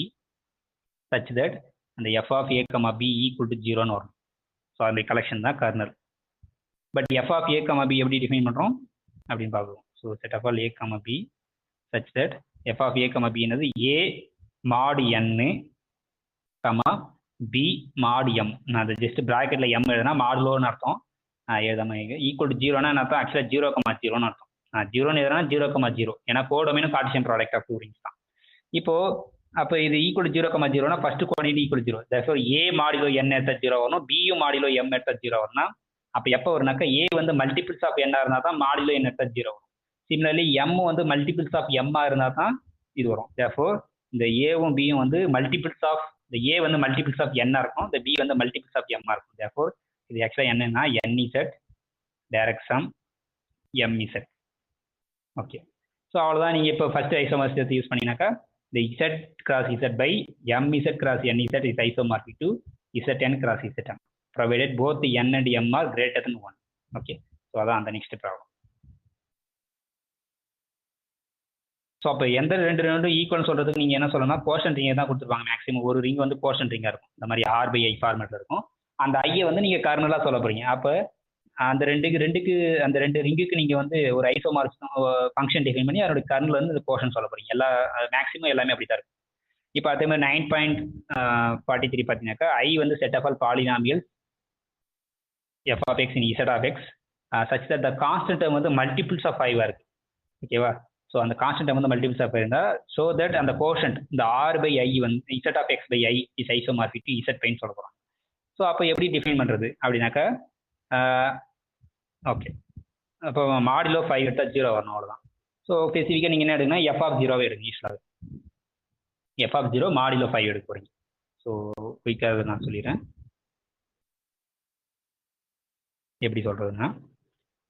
such that அந்த F of A comma B equal to 0ன்னு வரும். ஸோ அந்த கலெக்ஷன் தான் kernel. But F of A comma B எப்படி டிஃபைன் பண்ணுறோம் அப்படின்னு பார்க்குறோம். So set of all A comma B such that F of A comma B என்னது? A mod N comma B மாடு எம். நான் அது ஜஸ்ட் ப்ராக்கெட்டில் எம் எழுதுனா மாடுலோன்னு அர்த்தம். எழுதாம ஈக்குவல் டு 0னா அர்த்தம் ஆக்சுவலாக 0,0ன்னு அர்த்தம். 0ன்னு எழுதுனா 0,0. ஏன்னா கோடொமைனும் Cartesian product of two rings தான். இப்போ அப்போ இது ஈக்குவல் 0,0னா first coordinate equal 0. That's A modulo N எடுத்தா 0 வரணும், பியும் மாடிலோ எம் எடுத்தா 0 வரணும். அப்போ எப்போ வரும்னாக்கா ஏ வந்து மல்டிபிள்ஸ் ஆஃப் என்னா இருந்தால் தான் மாடிலோ என் எடுத்தா 0 வரும். சிமிலர்லி எம் வந்து மல்டிபிள்ஸ் ஆஃப் எம்மா இருந்தால் தான் இது வரும். தேர்ஃபோர் இந்த ஏவும் பியும் வந்து மல்டிபிள்ஸ் ஆஃப் இந்த ஏ வந்து மல்டிபிள்ஸ் ஆஃப் என்னா இருக்கும், இந்த பி வந்து மல்டிபிள்ஸ் ஆஃப் எம்மா இருக்கும். தேர்ஃபோர் இது ஆக்சுவலாக என்னன்னா N Z direct sum M Z. Okay, so அவ்வளோதான். நீங்கள் இப்போ ஃபர்ஸ்ட் ஐசோமார்ஃபிசத்தை யூஸ் பண்ணினாக்கா the z cross z by mz cross nz is isomorphic to zn cross zm provided both the n and m are greater than 1. Okay, so அதான் the next problem. So அப்போ எந்த ரெண்டும் equal சொல்கிறதுக்கு நீங்கள் என்ன சொல்லணும்னா கோஷன் ரிங்கை தான் கொடுத்துருப்பாங்க. மேக்ஸிமம் ஒரு ரிங் வந்து கோஷன் ரிங்காக இருக்கும். இந்த மாதிரி ஆர் பை ஐ ஃபார்மேட்டில் இருக்கும். அந்த ஐயை வந்து நீங்கள் கர்னலாக சொல்ல போகிறீங்க. அப்போ அந்த ரெண்டு ரிங்குக்கு நீங்கள் வந்து ஒரு ஐசோமார்ஃபிசம் ஃபங்க்ஷன் டிஃபைன் பண்ணி அதோட கர்னல் வந்து இந்த கோஷன் சொல்ல போகிறீங்க. மேக்ஸிமம் எல்லாமே அப்படி தான் இருக்கும். இப்போ அதே மாதிரி 9.43 பார்த்தீங்கன்னாக்கா ஐ வந்து set of all polynomial F of X in Z of X such that the constant term வந்து மல்டிபிள்ஸ் ஆஃப் 5 இருக்கு. ஓகேவா? ஸோ அந்த கான்ஸ்டன்ட் டேர்ம் வந்து மல்டிபிள்ஸ் ஆஃப் 5 இருந்தால் ஸோ தட் அந்த கோஷன்ட் இந்த ஆர் பை ஐ வந்து Z of X by I is isomorphic to Z பைன்னு சொல்ல போகிறோம். ஸோ அப்போ எப்படி டிஃபைன் பண்ணுறது அப்படின்னாக்கா ஓகே, அப்போ மாடிலோ 5 எடுத்தால் 0 வரணும், அவ்வளோதான். ஸோ ஸ்பெசிஃபிக்காக நீங்கள் என்ன எடுங்கன்னா எஃப் ஆஃப் 0வே எடுங்க. யூஸ்வலாக எஃப் ஆஃப் 0 மாடிலோ 5 எடுக்க போகிறீங்க. ஸோ குயிக்காக நான் சொல்லிடுறேன் எப்படி சொல்கிறதுன்னா,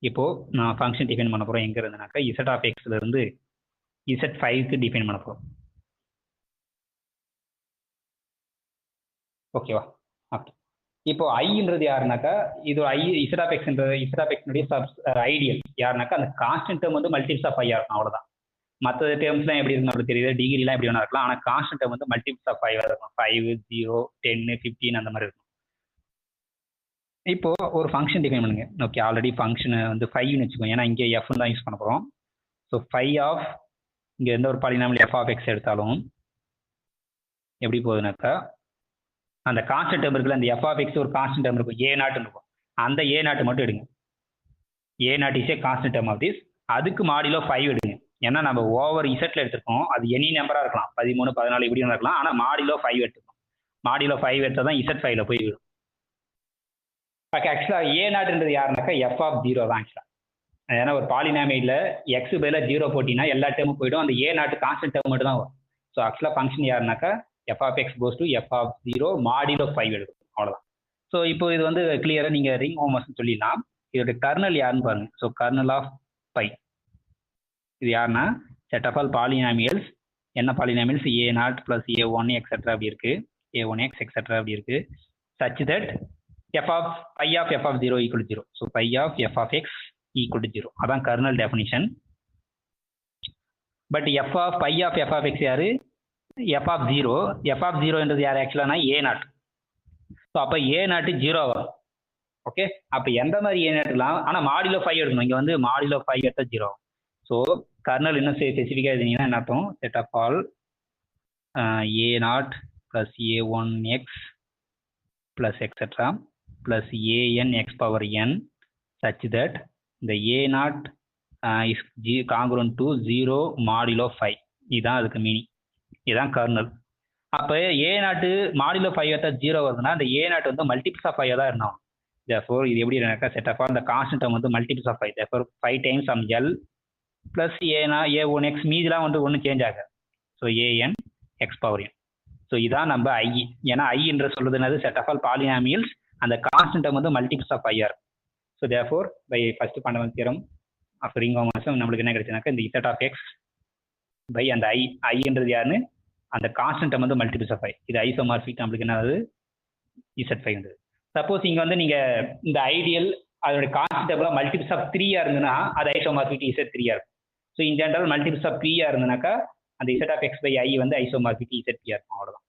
இப்போது நான் ஃபங்க்ஷன் டிஃபைன் பண்ண போகிறோம் எங்கே இருந்துனாக்கா இசட் ஆஃப் எக்ஸ்லேருந்து இசட் 5க்கு டிஃபைன் பண்ண போகிறோம். ஓகேவா? ஓகே, இப்போ ஐன்றது யாருனாக்கா இது ஐ இசட் ஆஃப் எக்ஸ்னுடைய ஐடியல் யாருனாக்கா அந்த கான்ஸ்டன்ட் டேர்ம் வந்து மல்டிபிள்ஸ் ஆஃப் 5 இருக்கும், அவ்வளோதான். மற்ற டேர்ம்ஸ்லாம் எப்படி இருக்கும் அப்படி தெரியுது, டிகிரிலாம் எப்படி வேணா இருக்கலாம். ஆனால் கான்ஸ்டன்ட் டேர்ம் வந்து மல்டிபிள்ஸ் ஆஃப் 5 இருக்கும். 5, 0, 10, 15 அந்த மாதிரி இருக்கும். இப்போ ஒரு ஃபங்க்ஷன் டிஃபைன் பண்ணுங்க. ஓகே, ஆல்ரெடி ஃபங்க்ஷனை வந்து 5ன்னு வச்சுக்கோங்க. ஏன்னா இங்கே எஃப்னு தான் யூஸ் பண்ண போகிறோம். ஸோ 5 ஆஃப் இங்கே எந்த ஒரு பாலினாமியல் எஃப் ஆஃப் எக்ஸ் எடுத்தாலும் எப்படி போகுதுனாக்கா அந்த கான்ஸ்டன்ட் டேர்ம் இருக்குல்ல, அந்த எஃப் ஆஃப் எக்ஸ் ஒரு கான்ஸ்டன்ட் டேர்ம் இருக்கும், A0 இருக்கும். அந்த A0 மட்டும் எடுங்க. A0 is a constant term of this. அதுக்கு மாடிலோ 5 எடுங்க. ஏன்னா நம்ம ஓவர் இசட்ல எடுத்துருக்கோம். அது எனி நம்பராக இருக்கலாம், 13, 14 இப்படி இருக்கலாம். ஆனால் மாடிலோ 5 எடுத்துக்கணும். மாடிலோ 5 எடுத்தால் தான் இசட் 5ல போய் விடும். ஆக்சுவலாக A0ன்றது யாருனாக்கா எஃப் ஆஃப் 0 தான் ஆக்சுவலாக. ஏன்னா ஒரு பாலினாமியில் எக்ஸ் பதிலாக 0 போட்டிங்கன்னா எல்லா டேர்மும் போயிடும். அந்த A0 கான்ஸ்டன்ட் டேர்ம் மட்டும் தான் வரும். ஸோ ஆக்சுவலாக ஃபங்க்ஷன் யாருனாக்கா F of X goes to F of 0 modulo 5 எடுக்கும், அவ்வளோதான். ஸோ இப்போ இது வந்து கிளியராக நீங்கள் ரிங் ஹோமோமார்ஃபிசம் சொல்லிடலாம். இதோட கர்னல் யாருன்னு பாருங்க. ஸோ கர்னல் ஆஃப் 5 இது யாருன்னா செட் ஆஃப் ஆல் பாலினாமியல்ஸ். என்ன polynomials? A0 plus A1 etcetera அப்படி இருக்கு, A1x எக்ஸெட்ரா அப்படி இருக்கு. Such that f of pi of f of 0 equal to 0. So pi of f of x equal to 0. அதான் kernel definition. But f of pi of f of x யாரு? f of 0. f of 0 என்றது யார் ஆக்சுவலானா A0. So அப்போ A0 0 வரும். Okay, அப்போ எந்த மாதிரி A0லாம் ஆனால் மாடிலோ 5 எடுக்கணும். இங்கே வந்து மாடிலோ 5 எடுத்தால் 0 ஆகும். ஸோ கர்னல் இன்னும் ஸ்பெசிஃபிக்காக எழுதினீங்கன்னா என்ன அர்த்தம், set of all a0 plus a1x plus etc plus an x power n such that the a0 is congruent to 0 modulo 5. இதுதான் அதுக்கு மீனிங், இதுதான் கர்னல். அப்போ a0 மாடுலோ 5 எடுத்தா 0 வருதுன்னா அந்த a0 வந்து மல்டிபிள்ஸ் ஆஃப் 5 தான் இருந்தாலும். therefore இது எப்படி இருக்கா, செட் ஆஃப் ஆல் இந்த கான்ஸ்டன்ட் வந்து multiples of 5, therefore 5 times some l plus a1x மீதிலாம் வந்து ஒன்றும் சேஞ்ச் ஆகாது. So an x power n. So இதான் நம்ம ஐ. ஏன்னா ஐன்ற சொல்றது என்னது, செட் ஆஃப் ஆல் பாலினாமியல்ஸ் அந்த கான்ஸ்டன்ட் வந்து மல்டிபிள்ஸ் ஆஃப் 5 இருக்கும். So therefore by first fundamental theorem of ring homomorphism நம்மளுக்கு என்ன கிடைச்சுனாக்கா, இந்த z ஆஃப் x பை அந்த ஐன்றது யாருன்னு அந்த கான்ஸ்டன்ட் வந்து மல்டிபிள்ஸ் ஆஃப் 5, இது ஐசோமார்பிக் நம்மளுக்கு என்ன ஆகுது, z5. சப்போஸ் இங்க வந்து நீங்க இந்த ஐடியல் அதோட கான்ஸ்டன்ட் மல்டிபிள்ஸ் ஆஃப் 3 இருந்ததுன்னா அது ஐசோமார்பிக் z3 இருக்கும். So in general multiples of 3 இருந்ததுனாக்கா அந்த z of x by I வந்து ஐசோமார்பிக் z3 இருக்கும், அவ்வளோதான்.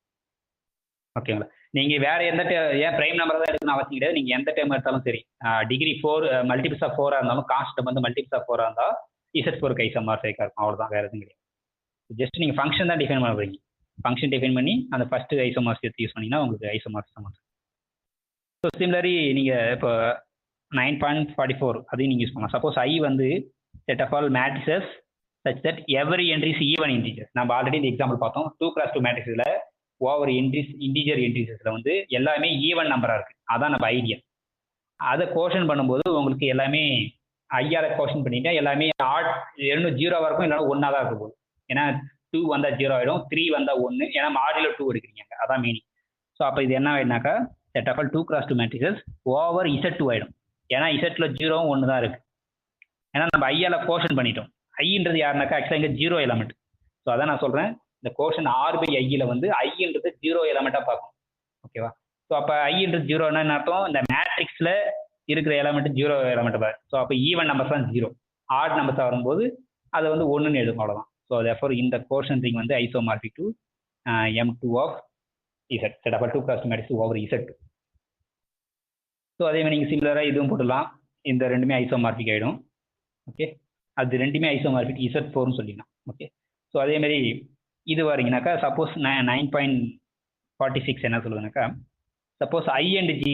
ஓகேங்களா. நீங்க வேற எந்த ஏன் பிரைம் நம்பர் தான் எடுக்கணும் அவசியம் கிடையாது, நீங்க எந்த டைம் எடுத்தாலும் சரி. டிகிரி 4 மல்டிபிள்ஸ் ஆஃப் 4 இருந்தாலும் கான்ஸ்டன்ட் வந்து மல்டிபிள்ஸ் ஆஃப் 4 இருந்தால் z4 ஐசோமார்பிக் இருக்கும், அவ்வளோதான், வேற எதுவும் கிடையாது. ஜஸ்ட் நீங்க ஃபங்க்ஷன் தான் டிஃபைன் பண்ண போறீங்க. ஃபங்க்ஷன் டிஃபைன் பண்ணி அந்த ஃபர்ஸ்ட் ஐசோமார்பிசத்தை யூஸ் பண்ணீங்கன்னா உங்களுக்கு ஐசோமார்பிசம் வந்து. ஸோ சிமிலரி நீங்க இப்போ 9.44 அதையும் நீங்க யூஸ் பண்ணலாம். சப்போஸ் ஐ வந்து set of all matrices such that every entry is even integer. நம்ம ஆல்ரெடி இந்த எக்ஸாம்பிள் பார்த்தோம், 2x2 மேட்ரிக்ஸ்ல ஓவர் இன்டிஜர் என்ட்ரிஸஸ்ல வந்து எல்லாமே ஈவன் நம்பரா இருக்கு, அதான் நம்ம ஐடியா. அதை கோஷன் பண்ணும்போது உங்களுக்கு எல்லாமே ஐயால கோஷன் பண்ணிட்டா எல்லாமே ஆட் 0 இருக்கும், இல்லைன்னா 1 தான் இருக்க போகுது. ஏன்னா 2 வந்தா 0 ஆயிடும், 3 வந்தா 1, ஏன்னா மாடியில 2 எடுக்கிறீங்க, அதான் மீனிங். ஸோ அப்போ இது என்ன ஆயிடுனாக்கா, set of all 2x2 matrices over z2 ஆயிடும். ஏன்னா z ல 0வும் 1 தான் இருக்கு, ஏன்னா நம்ம ஐயால கோஷன் பண்ணிட்டோம். ஐன்றது யாருனாக்கா ஆக்சுவலாக இங்கே 0 எலமெண்ட். ஸோ அதான் நான் சொல்றேன், இந்த கோஷன் ஆர் பை ஐயில் வந்து ஐன்றது 0 எலமெண்ட்டாக பார்க்கும். ஓகேவா. ஸோ அப்போ ஐன்றது 0ன்னா என்ன அர்த்தம், இந்த மேட்ரிக்ஸில் இருக்கிற எலமெண்ட் 0 எலமெண்ட் பாரு. ஸோ அப்போ ஈவன் நம்பர்ஸ் தான் 0, ஆட் நம்பர்ஸ் வரும்போது அதை வந்து 1ன்னு எழுதும், அவ்வளோதான். ஸோ therefore இந்த கோஷன் ரிங் வந்து isomorphic to M2 of Z, set of all 2x2 matrix over Z2. So அதே மாதிரி நீங்கள் சிமிலராக இதுவும் போட்டுடலாம், இந்த ரெண்டுமே ஐசோமார்பிக் ஆகிடும். ஓகே, அது ரெண்டுமே ஐசோமார்பிக் Z4ன்னு சொல்லிடலாம். ஓகே, ஸோ அதே மாதிரி இது வரீங்கனாக்கா, சப்போஸ் 9.46 என்ன சொல்லுதுனாக்கா, suppose I and J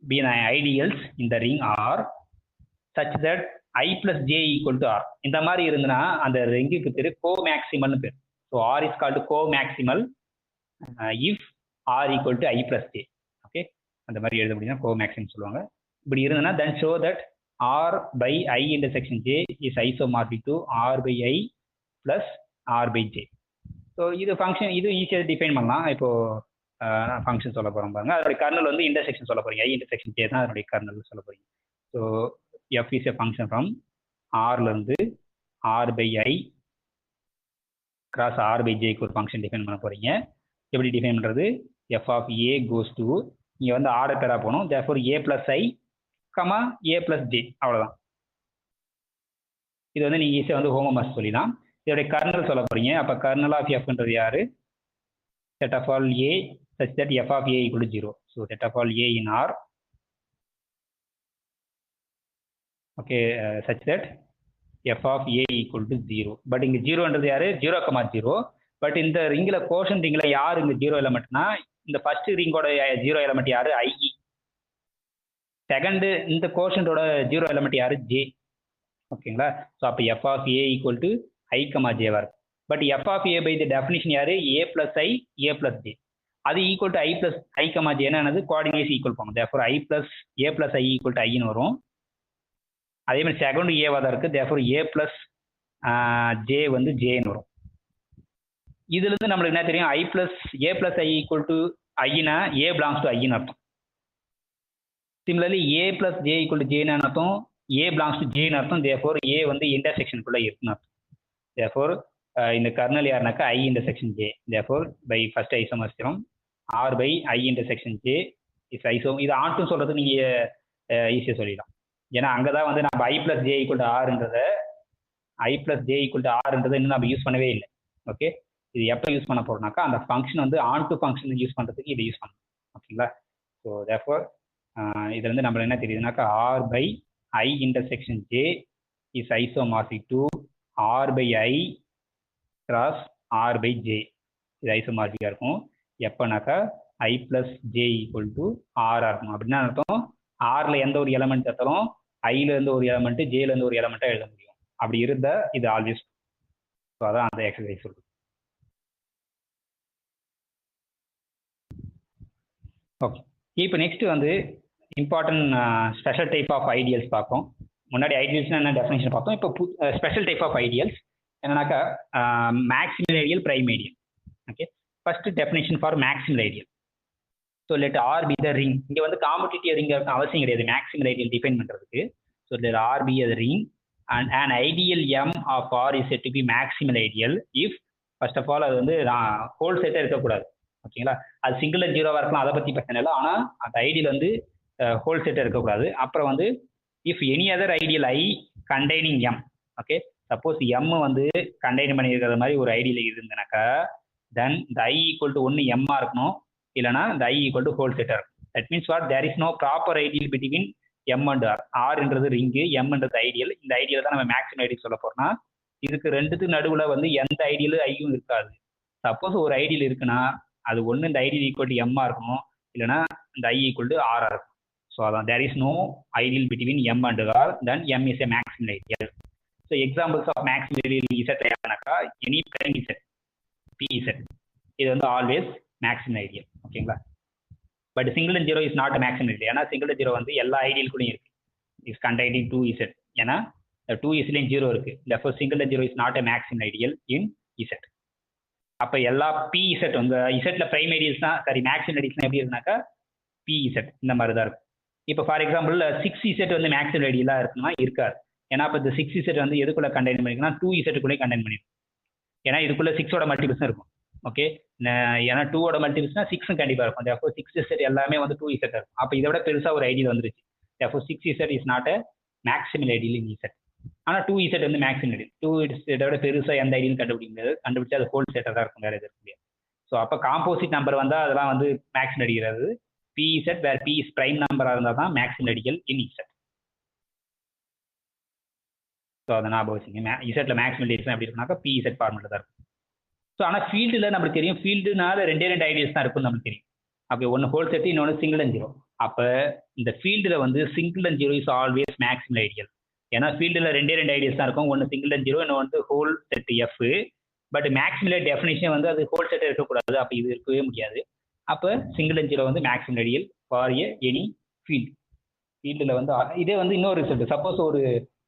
be the ideals in the ring R such that I plus J equal to R. இந்த மாதிரி இருந்ததுன்னா அந்த ரிங்குக்கு பேர் co-maximalனு பேர். So R is called co-maximal if R equal to I plus J. Okay, அந்த மாதிரி எழுத முடியும்னா co-maximal சொல்லுவாங்க. இப்படி இருந்ததுன்னா then show that R by I intersection J is isomorphic to R by I plus R by J. So இது function, இது ஈஸியாக டிஃபைன் பண்ணலாம். இப்போ ஃபங்க்ஷன் சொல்ல போகிறோம் பாருங்க, அதோட கர்னல் வந்து இன்டர்செக்ஷன் சொல்ல போறீங்க, ஐ இன்டர்செக்ஷன் J தான் அதனுடைய கர்னல் சொல்ல போறீங்க. So F is a function from Rலேருந்து R by I cross R by Jக்கு ஒரு ஃபங்க்ஷன் டிஃபைன் பண்ண போறீங்க. எப்படி டிஃபைன் பண்ணுறது, F of A goes to, இங்கே வந்து ஆர்டர் பேராக போகணும், therefore A plus I comma A plus J, அவ்வளோதான். இது வந்து நீங்கள் ஈஸியாக வந்து ஹோமோமார்ஃபிசம் சொல்லிடலாம். இதோடைய கர்னல் சொல்ல போறீங்க. அப்போ கர்னல் ஆஃப் எஃப்ன்றது யாரு, set of all A such that F of A equal to 0. So set of all A in R, okay, such that F of A equal to 0. But இங்கே 0ன்றது யாரு, 0,0. பட் இந்த ரிங்கில் கோஷன் ரிங்கில் யார் இங்கே 0 எலமெண்ட்னா, இந்த ஃபர்ஸ்ட் ரிங்கோட 0 எலமெண்ட் யாரு, IE. செகண்ட் இந்த கோஷன்டோட 0 element யாரு, J. ஓகேங்களா. ஸோ அப்போ F of A equal to I, J வரும். But F of A by the definition யாரு, A plus I, A plus J. அது equal to I plus I, J என்னது, coordinates equal பண்ணும். therefore I plus A plus I equal to Iன்னு வரும். அதே மாதிரி second ஏவா தான் இருக்கு, therefore A plus J வந்து Jன்னு வரும். இதுல இருந்து நம்மளுக்கு என்ன தெரியும், I plus A plus I equal to Iனா A belongs to Iன்னு அர்த்தம். Similarly A plus J equal to Jன்னு அர்த்தம், A belongs to Jன்னு அர்த்தம். therefore A வந்து இன்டர்செக்ஷனுக்குள்ள இருக்குன்னு அர்த்தம். therefore இந்த கர்னல் யாருனாக்கா I intersection J. therefore by first isomorphism R by I intersection J is iso. இது ஆன்ட்டு சொல்றது நீங்க ஈஸியாக சொல்லிடலாம். ஏன்னா அங்கதான் வந்து நம்ம I plus J equal to Rன்றத இன்னும் நம்ம யூஸ் பண்ணவே இல்லை. ஓகே, இது எப்போ யூஸ் பண்ண போறோம்னாக்கா, அந்த ஃபங்க்ஷன் வந்து ஆன் டு ஃபங்க்ஷன் யூஸ் பண்றதுக்கு இதை யூஸ் பண்ணணும். ஓகேங்களா. ஸோ therefore இதுல இருந்து நம்மளுக்கு என்ன தெரியுதுனாக்கா, R by I intersection J is isomorphic to R by I cross R by J, இது ஐசோமார்பிக்காக இருக்கும். எப்போனாக்கா I plus J equal to ஆராக இருக்கும். அப்படின்னா அர்த்தம் ஆரில் எந்த ஒரு எலமெண்ட் எடுத்தாலும் ஐலேருந்து ஒரு எலமெண்ட்டு ஜேலேருந்து ஒரு எலமெண்ட்டாக எழுத முடியும். அப்படி இருந்தால் இது ஆல்வேஸ். ஸோ அதான் அந்த எக்ஸசைஸ் சொல்லுது. ஓகே, இப்போ நெக்ஸ்ட் வந்து important special type of ideals பார்ப்போம். முன்னாடி ஐடியல்ஸ்னா என்ன டெஃபினேஷன் பார்த்தோம். இப்போ ஸ்பெஷல் டைப் ஆஃப் ஐடியல்ஸ் என்னன்னாக்கா maximal ideal, prime ideal. Okay, first definition for maximal ideal. So let R be the ring. இங்கே வந்து காம்படிட்டிவ் ரிங் அவசியம் கிடையாது மேக்ஸிமல் ஐடியல் டிஃபைன் பண்ணுறதுக்கு. So let R be the ring and an ideal m of R is said to be maximal ideal if first of all அது வந்து whole செட்டே இருக்கக்கூடாது. ஓகேங்களா, அது சிங்கிள் அண்ட் ஜீரோவாக இருக்கலாம், அதை பற்றி பிரச்சனை இல்லை. ஆனால் அந்த ஐடியல் வந்து ஹோல் செட்டே இருக்கக்கூடாது. அப்புறம் வந்து if any other ideal I containing M. Okay, suppose M வந்து கண்டெயின் பண்ணியிருக்கிற மாதிரி ஒரு ஐடியல் இருந்ததுனாக்கா தென் இந்த ஐ ஈக்குவல் டு ஒன்று எம்மாக இருக்கணும், இல்லைனா இந்த ஐ ஈக்குவல் டு ஹோல் செட்டாக இருக்கும். That means what, there is no proper ideal between M and R. ஆர்ன்றது ரிங்கு, எம்ன்றது ஐடியல். இந்த ஐடியல் தான் நம்ம மேக்ஸிமம் ஐடியல் சொல்ல போறோம்னா இதுக்கு ரெண்டுத்துக்கு நடுவில் வந்து எந்த ஐடியலும் ஐயும் இருக்காது. சப்போஸ் ஒரு ஐடியல் இருக்குன்னா அது ஒன்று இந்த ஐடியல் ஈக்குவல் டு எம்மா இருக்கணும், இல்லைனா இந்த ஐ ஈக்குவல் டு ஆரா இருக்கும். ஸோ அதான் there is no ideal between M and R, then M is a maximum ideal. So examples of maximum ideal Z என்னன்னாக்கா any prime Z, P Z, இது வந்து ஆல்வேஸ் மேக்ஸிமம் ஐடியல். ஓகேங்களா, but single and zero is not maximum ideal. ஏன்னா single and zero வந்து எல்லா ஐடியலுக்குள்ளேயும் இருக்கு. Is containing 2Z. ஏன்னா 2Zலையும் ஜீரோ இருக்கு. therefore single and zero is not a maximum ideal in Z. அப்போ எல்லா பி இசட் வந்து இசட்ல பிரைம் ஐடியல்ஸ் தான், சாரி மேக்ஸிமம் ஐடியல்ஸ் எப்படி இருக்குனாக்கா பி இசட் இந்த மாதிரி தான் இருக்கும். இப்போ ஃபார் எக்ஸாம்பிள் 6Z வந்து மேக்ஸிமம் ஐடியலாக இருக்குன்னா இருக்காது. ஏன்னா இப்போ இந்த 6Z வந்து எதுக்குள்ள கண்டெயின் பண்ணிருக்குன்னா 2Zக்குள்ளே கண்டெயின் பண்ணிருக்கும். ஏன்னா இதுக்குள்ள 6ஓட மல்டிபிள்ஸ் இருக்கும். ஓகே, ஏன்னா 2ஓட மல்டிபிள்ஸ்னா 6 கண்டிப்பாக இருக்கும். therefore 6Z எல்லாமே வந்து 2Z இருக்கும். அப்போ இதை விட பெருசாக ஒரு ஐடியல் வந்துருச்சு. therefore 6Z is not a maximal ideal in Z. ஆனால் 2Z வந்து மேக்ஸிமம் ஐடியல். 2Z விட பெருசாக எந்த ஐடியலும் கண்டுபிடிக்க முடியாது. கண்டுபிடிச்சா அது ஹோல் செட்டாக தான் இருக்கும், வேறு எதுவும் முடியாது. ஸோ அப்போ காம்போசிட் நம்பர் வந்தால் அதெல்லாம் வந்து maximum ideal. PZ where P is prime நம்பராக இருந்தால் தான் maximum ideal in Z. So அதை ஞாபகம் வச்சுங்க. இசட்ல மேக்ஸிமம் ஐடியல்ஸ் எப்படி இருக்குனாக்கா PZ ஃபார்மெட்டில் தான் இருக்கும். ஸோ ஆனால் ஃபீல்டில் நம்மளுக்கு தெரியும், ஃபீல்டுனால ரெண்டு ஐடியல்ஸ் தான் இருக்குன்னு நம்மளுக்கு தெரியும். அப்போ ஒன்று ஹோல் செட், இன்னொன்று சிங்கிள் அண்ட் ஜீரோ. அப்போ இந்த ஃபீல்டில் வந்து single and zero is always maximum ideal. ஏன்னா ஃபீல்டில் ரெண்டு ஐடியல்ஸ் தான் இருக்கும், ஒன்று சிங்கிள் அண்ட் ஜீரோ, இன்னொன்று வந்து whole set F. But maximum definition வந்து அது ஹோல் செட்டே இருக்கக்கூடாது. அப்போ இது இருக்கவே முடியாது. அப்போ சிங்கிள் அண்ட் ஜீரோ வந்து maximum ideal for any field. ஃபீல்டில் வந்து இதே வந்து இன்னொரு ரிசல்ட், சப்போஸ் ஒரு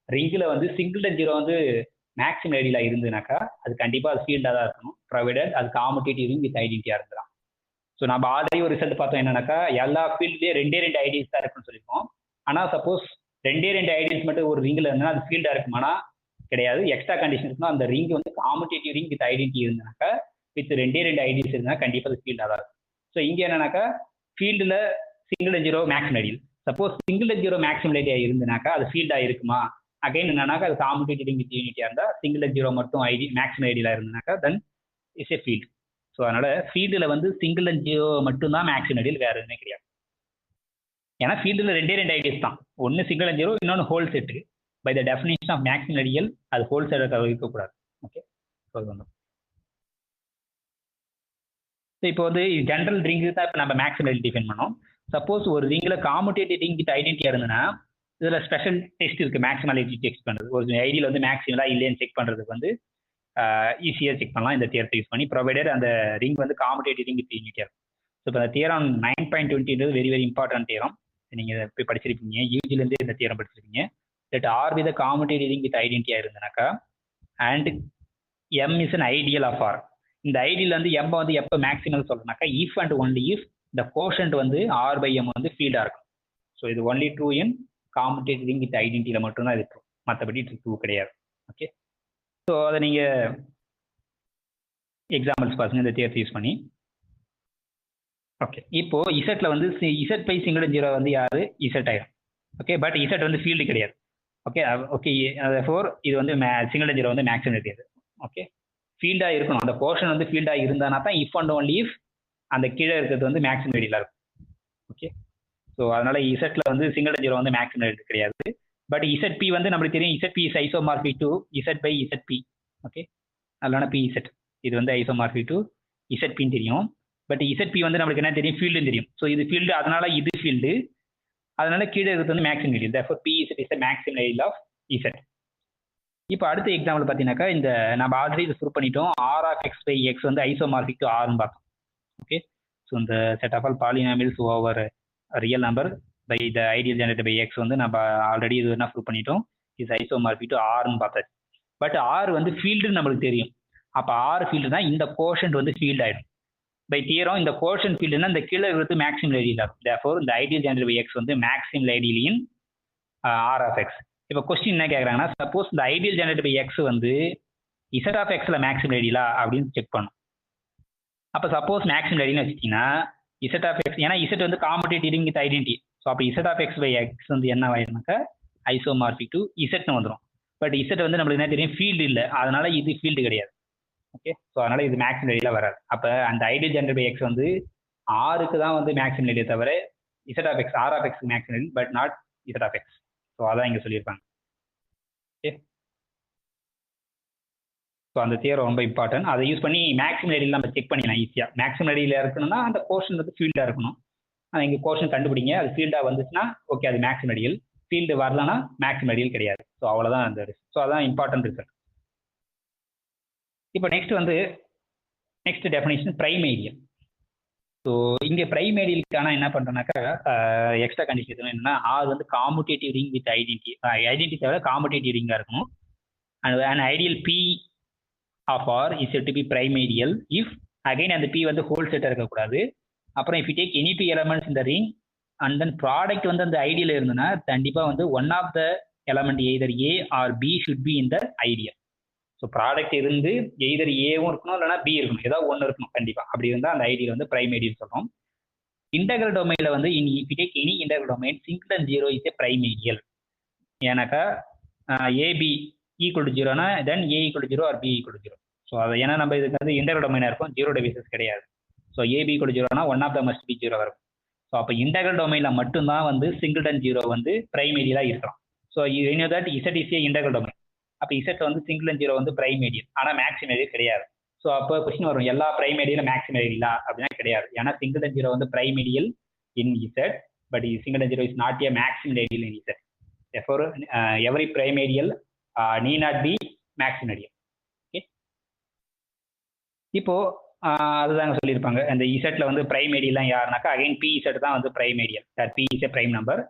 ரிங்கில் வந்து சிங்கிள் அண்ட் ஜீரோ வந்து மேக்ஸிமம் ஐடியலாக இருந்துனாக்கா அது கண்டிப்பாக அது ஃபீல்டாக தான் இருக்கணும், ப்ரொவைடட் அது காம்படிட்டிவ் ரிங் வித் ஐடென்டிட்டியாக இருக்கலாம். ஸோ நம்ம ஆல்ரெடி ஒரு ரிசல்ட் பார்த்தோம் என்னன்னாக்கா எல்லா ஃபீல்ட்லேயே ரெண்டு ஐடியல்ஸ் தான் இருக்குன்னு சொல்லியிருக்கோம். ஆனால் சப்போஸ் ரெண்டு ஐடியல்ஸ் மட்டும் ஒரு ரிங்கில் இருந்தால் அது ஃபீல்டாக இருக்குமானா கிடையாது. எக்ஸ்ட்ரா கண்டிஷன் இருக்குன்னா அந்த ரிங் வந்து காம்படிட்டிவ் ரிங் வித் ஐடென்டிட்டி இருந்தாக்கா வித் ரெண்டு ஐடியல்ஸ் இருந்தால் கண்டிப்பாக அது ஃபீல்டாக தான் இருக்கும். ஸோ இங்கே என்னன்னாக்கா ஃபீல்டில் single and zero maximum ideal. Suppose single and zero maximum idea இருந்துனாக்கா அது ஃபீல்டாக இருக்குமா? அகைன் என்னன்னாக்கா அது காம்படிட்டிவ் ரிங் வித் யூனிட்டியாக இருந்தால் சிங்கிள் அண்ட் ஜீரோ மட்டும் மேக்ஸிமம் ஐடியலாக இருந்தாக்கா then is a field. So அதனால ஃபீல்டில் வந்து சிங்கிள் அண்ட் ஜீரோ மட்டும்தான் மேக்ஸிமம் ஐடியல், வேறு எதுவுமே கிடையாது. ஏன்னா ஃபீல்டில் ரெண்டு ஐடியல்ஸ் தான், ஒன்று சிங்கிள் அண்ட் ஜீரோ, இன்னொன்று whole set. By the definition of maximum ideal அது ஹோல் செட்டை இருக்கக்கூடாது. ஓகே, ஸோ இப்போ வந்து ஜென்ரல் ரிங்கு தான் இப்போ நம்ம மேக்ஸிமம் ஐடியல் டிஃபைன் பண்ணோம். சப்போஸ் ஒரு ரிங்கில் காம்படிட்டிவ் ரிங் வித் ஐடென்டிட்டியாக இருந்ததுன்னா இதில் ஸ்பெஷல் டெஸ்ட் இருக்குது மேக்ஸிமல் ஐடென்டிட்டி செக் பண்ணுறது. ஒரு ஐடியில் வந்து மேக்ஸிமலாக இல்லைன்னு செக் பண்ணுறதுக்கு வந்து ஈஸியாக செக் பண்ணலாம் இந்த தியரத்தை யூஸ் பண்ணி, ப்ரொவைடட் அந்த ரிங் வந்து காம்படிட்டிவ் ரிங் வித் யூனிட்டியாக இருக்கும். ஸோ இப்போ அந்த theorem 9.20 very very important theorem. நீங்கள் போய் படிச்சிருப்பீங்க, யூஜிலேருந்தே இந்த தியரம் படிச்சிருப்பீங்க. That R with commutative ring with ஐடென்டிட்டியாக இருந்தனாக்கா and M is an ideal of R. இந்த ஐடியில் வந்து எம் வந்து எப்போ மேக்ஸிமல் சொல்கிறனாக்கா இஃப் அண்ட் ஒன்லி இஃப் இந்த கோஷன்ட் வந்து ஆர் பை எம் வந்து ஃபீல்டாக இருக்கும். ஸோ இது only true in commutative ring with ஐடென்டிட்டியில் மட்டும்தான் இது ட்ரூ, மற்றபடி ட்ரூ கிடையாது. ஓகே, ஸோ அதை நீங்கள் எக்ஸாம்பிள்ஸ் பாருங்க இந்த தியரத்தை யூஸ் பண்ணி. ஓகே, இப்போ இசட்ல வந்து Z by single and zero வந்து யாரு இசட் ஆயிரும். ஓகே, பட் இசட் வந்து ஃபீல்டு கிடையாது. ஓகே ஓகே, ஃபோர் இது வந்து சிங்கிள் அண்ட் ஜீரோ வந்து மேக்ஸிமம் கிடையாது. ஓகே, ஃபீல்டாக இருக்கணும், அந்த போர்ஷன் வந்து ஃபீல்டாக இருந்தானா தான் இஃப் அண்ட் ஒன்லி இஃப் அந்த கீழே இருக்கிறது வந்து மேக்ஸிமம் ஐடியலாக இருக்கும். ஓகே, ஸோ அதனால இசட்ல வந்து சிங்கிள் அண்ட் ஜீரோ வந்து மேக்ஸிமம் ஐடியல் கிடையாது. பட் இசட் பி வந்து நம்மளுக்கு தெரியும் Z P is isomorphic to Z by Z P. Okay, அதனால பி இசட் இது வந்து ஐசோமார்பிக் டு இசட் பின்னு தெரியும். பட் இசட் பி வந்து நம்மளுக்கு என்ன தெரியும், ஃபீல்டுன்னு தெரியும். ஸோ இது ஃபீல்டு, அதனால இது ஃபீல்டு, அதனால கீழே இருக்கிறது வந்து maximum radial. Therefore P Z is the maximum radial of Z. இப்போ அடுத்த எக்ஸாம்பிள் பார்த்தீங்கன்னாக்கா, இந்த நம்ம ஆல்ரெடி இது ப்ரூவ் பண்ணிட்டோம், R of X by X வந்து ஐசோமார்பிக் டு ஆர்னு பார்த்தோம். ஓகே, ஸோ இந்த set of all polynomials over real number by the ideal generated by X வந்து நம்ம ஆல்ரெடி இது என்ன ப்ரூவ் பண்ணிட்டோம், இஸ் ஐசோமார்பிக் டு ஆர்னு பார்த்தாச்சு. பட் ஆர் வந்து ஃபீல்டுன்னு நம்மளுக்கு தெரியும். அப்போ ஆர் ஃபீல்டுனா இந்த கோஷன்ட் வந்து ஃபீல்டு ஆயிடும். பை தியரம் இந்த கோஷன் ஃபீல்டுனா இந்த கீழே இருக்கிறது மேக்ஸிமம் ரேடியல் ஆகும். தேர்ஃபோர் இந்த ஐடியல் ஜெனரேட்டட் பை எக்ஸ் வந்து maximum radial in R of X. இப்போ கொஸ்டின் என்ன கேட்குறாங்கன்னா, சப்போஸ் இந்த ஐடியல் ஜெனரேட்டட் பை எக்ஸ் வந்து இசட் ஆஃப் எக்ஸில் மேக்ஸிமம் ரேடியலா அப்படின்னு செக் பண்ணும். அப்போ சப்போஸ் மேக்ஸிமம் ரேடியல்னு வச்சுக்கிட்டீங்கன்னா இசட் ஆஃப் எக்ஸ், ஏன்னா இசட் வந்து commutative ring with identity. So அப்போ Z of X by X வந்து என்ன ஆயிடுனாக்கா ஐசோமார்பிக் டு இசட்னு வந்துடும். பட் இசட் வந்து நம்மளுக்கு என்ன தெரியும், ஃபீல்டு இல்லை, அதனால இது ஃபீல்டு கிடையாது. ஓகே, ஸோ அதனால இது மேக்ஸிமம் ரேடியலாக வராது. அப்போ அந்த ஐடியல் ஜெனரேட்டட் பை எக்ஸ் வந்து ஆருக்கு தான் வந்து மேக்ஸிமம் ரேடியல் தவிர Z of X R of X maximum radial, but not Z of X. So அதான் இங்கே சொல்லியிருப்பாங்க. ஓகே, ஸோ அந்த தியரம் ரொம்ப இம்பார்ட்டன்ட். அதை யூஸ் பண்ணி மேக்ஸிமம் ரேடியல் நம்ம செக் பண்ணிடலாம் ஈஸியாக. மேக்ஸிமம் ரேடியல் இருக்கணும்னா அந்த போர்ஷன் வந்து ஃபீல்டாக இருக்கணும். இங்கே போர்ஷன் கண்டுபிடிங்க, அது ஃபீல்டாக வந்துச்சுன்னா ஓகே அது மேக்ஸிமம் ரேடியல், ஃபீல்டு வரலன்னா மேக்ஸிமம் ரேடியல் கிடையாது. ஸோ அவ்வளோதான் அந்த ரிசல்ட். ஸோ அதான் இம்பார்ட்டன்ட் ரிசல்ட். இப்போ next definition prime aerial. So இங்கே பிரைம் ஏரியலுக்கான என்ன பண்ணுறோம்னாக்கா எக்ஸ்ட்ரா கண்டிஷன் என்னன்னா, ஆர் வந்து காமுடேட்டிவ் ரிங் வித் ஐடென்டி தவிர காமுடேட்டிவ் ரிங்காக இருக்கணும். And an ideal P of R is said to be prime ideal if again அந்த P வந்து ஹோல் செட்டாக இருக்கக்கூடாது. அப்புறம் if you take any two elements in the ring and then product வந்து அந்த ஐடியல் இருந்ததுன்னா கண்டிப்பாக வந்து one of the element either A or B should be in the ideal. So product இருந்து எய்தர் ஏவும் இருக்கணும் இல்லைனா பி இருக்கணும், ஏதாவது ஒன்று இருக்கணும் கண்டிப்பாக. அப்படி இருந்தால் அந்த ஐடியல் வந்து பிரைம் ஐடியல் சொல்கிறோம். இன்டெக்ரல் டொமைனில் வந்து if you take any integral domain single and zero is a prime ideal. ஏன்னாக்கா ஏபி ஈக்குவல் டு ஜீரோனா then A equal to zero or B equal to zero. So அதை ஏன்னா நம்ம இதுக்கு வந்து இன்டெக்ரல் டொமைனாக இருக்கும், ஜீரோ டிவைசஸ் கிடையாது. ஸோ ஏபி ஈக்குவல் டு ஜீரோனா one of the must be zero வரும். ஸோ அப்போ இன்டெக்ரல் டொமைனில் மட்டும்தான் வந்து சிங்கிள் அண்ட் ஜீரோ வந்து பிரைம் ஐடியலாக இருக்கலாம். So you know that Z is a integral domain. அப்போ இசட் வந்து சிங்கிள் அண்ட் ஜீரோ வந்து பிரைம் ஐடியல், ஆனால் மேக்ஸிமம் ஐடியல் கிடையாது. ஸோ அப்போ கொஸ்டின் வரும், எல்லா பிரைம் ஐடியலும் மேக்ஸிமம் ஐடியலா அப்படின்னா கிடையாது. ஏன்னா சிங்கிள் அண்ட் ஜீரோ வந்து prime ideal in Z, but single and zero is not a maximum ideal in Z. Therefore every prime ideal need not be maximum ideal. Okay, இப்போ அதுதாங்க சொல்லியிருப்பாங்க அந்த இசட்ல வந்து பிரைம் ஐடியல்லாம் யாருனாக்கா அகைன் பி இசட் தான் வந்து prime ideal. That P is a prime number.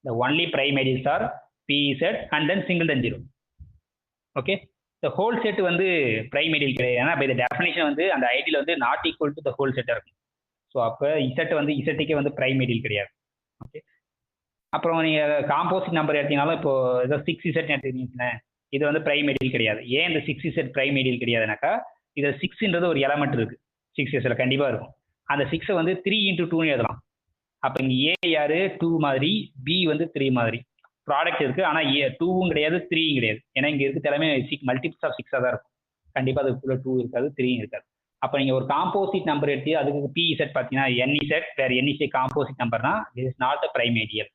The only prime ideals are P Z and then single and zero. Okay, the whole set வந்து பிரைம் ஐடியல் கிடையாது. ஏன்னா பை த டெஃபினேஷன் வந்து அந்த ideal வந்து not equal to the whole செட்டாக இருக்கும். So அப்போ Z வந்து இசட்டுக்கே வந்து பிரைம் ஐடியல் கிடையாது. ஓகே, அப்புறம் நீங்கள் காம்போசிட் நம்பர் எடுத்தீங்கனாலும் இப்போ ஏதோ 6Z எடுத்துக்கிட்டீங்கன்னா இது வந்து பிரைம் ஐடியல் கிடையாது. ஏன் இந்த 6Z பிரைம் ஐடியல் கிடையாதுனாக்கா இதில் 6ன்றது ஒரு எலமெண்ட் இருக்குது, 6Sல கண்டிப்பாக இருக்கும். அந்த 6 வந்து 3 into 2ன்னு எழுதலாம். அப்போ இங்கே ஏ யாரு 2 மாதிரி, பி வந்து 3 மாதிரி. ப்ராடக்ட் இருக்குது, ஆனால் 2வும் கிடையாது 3யும் கிடையாது. ஏன்னா இங்கே இருக்குது எல்லாமே மல்டிபிள்ஸ் ஆஃப் 6ஆக தான் இருக்கும். கண்டிப்பாக அதுக்குள்ளே 2 இருக்காது 3யும் இருக்காது. அப்போ நீங்கள் ஒரு காம்போசிட் நம்பர் எடுத்து அதுக்கு பி இசட் பார்த்தீங்கன்னா NZ வேறு NZ காம்போசிட் நம்பர்னா this is not a prime ideal.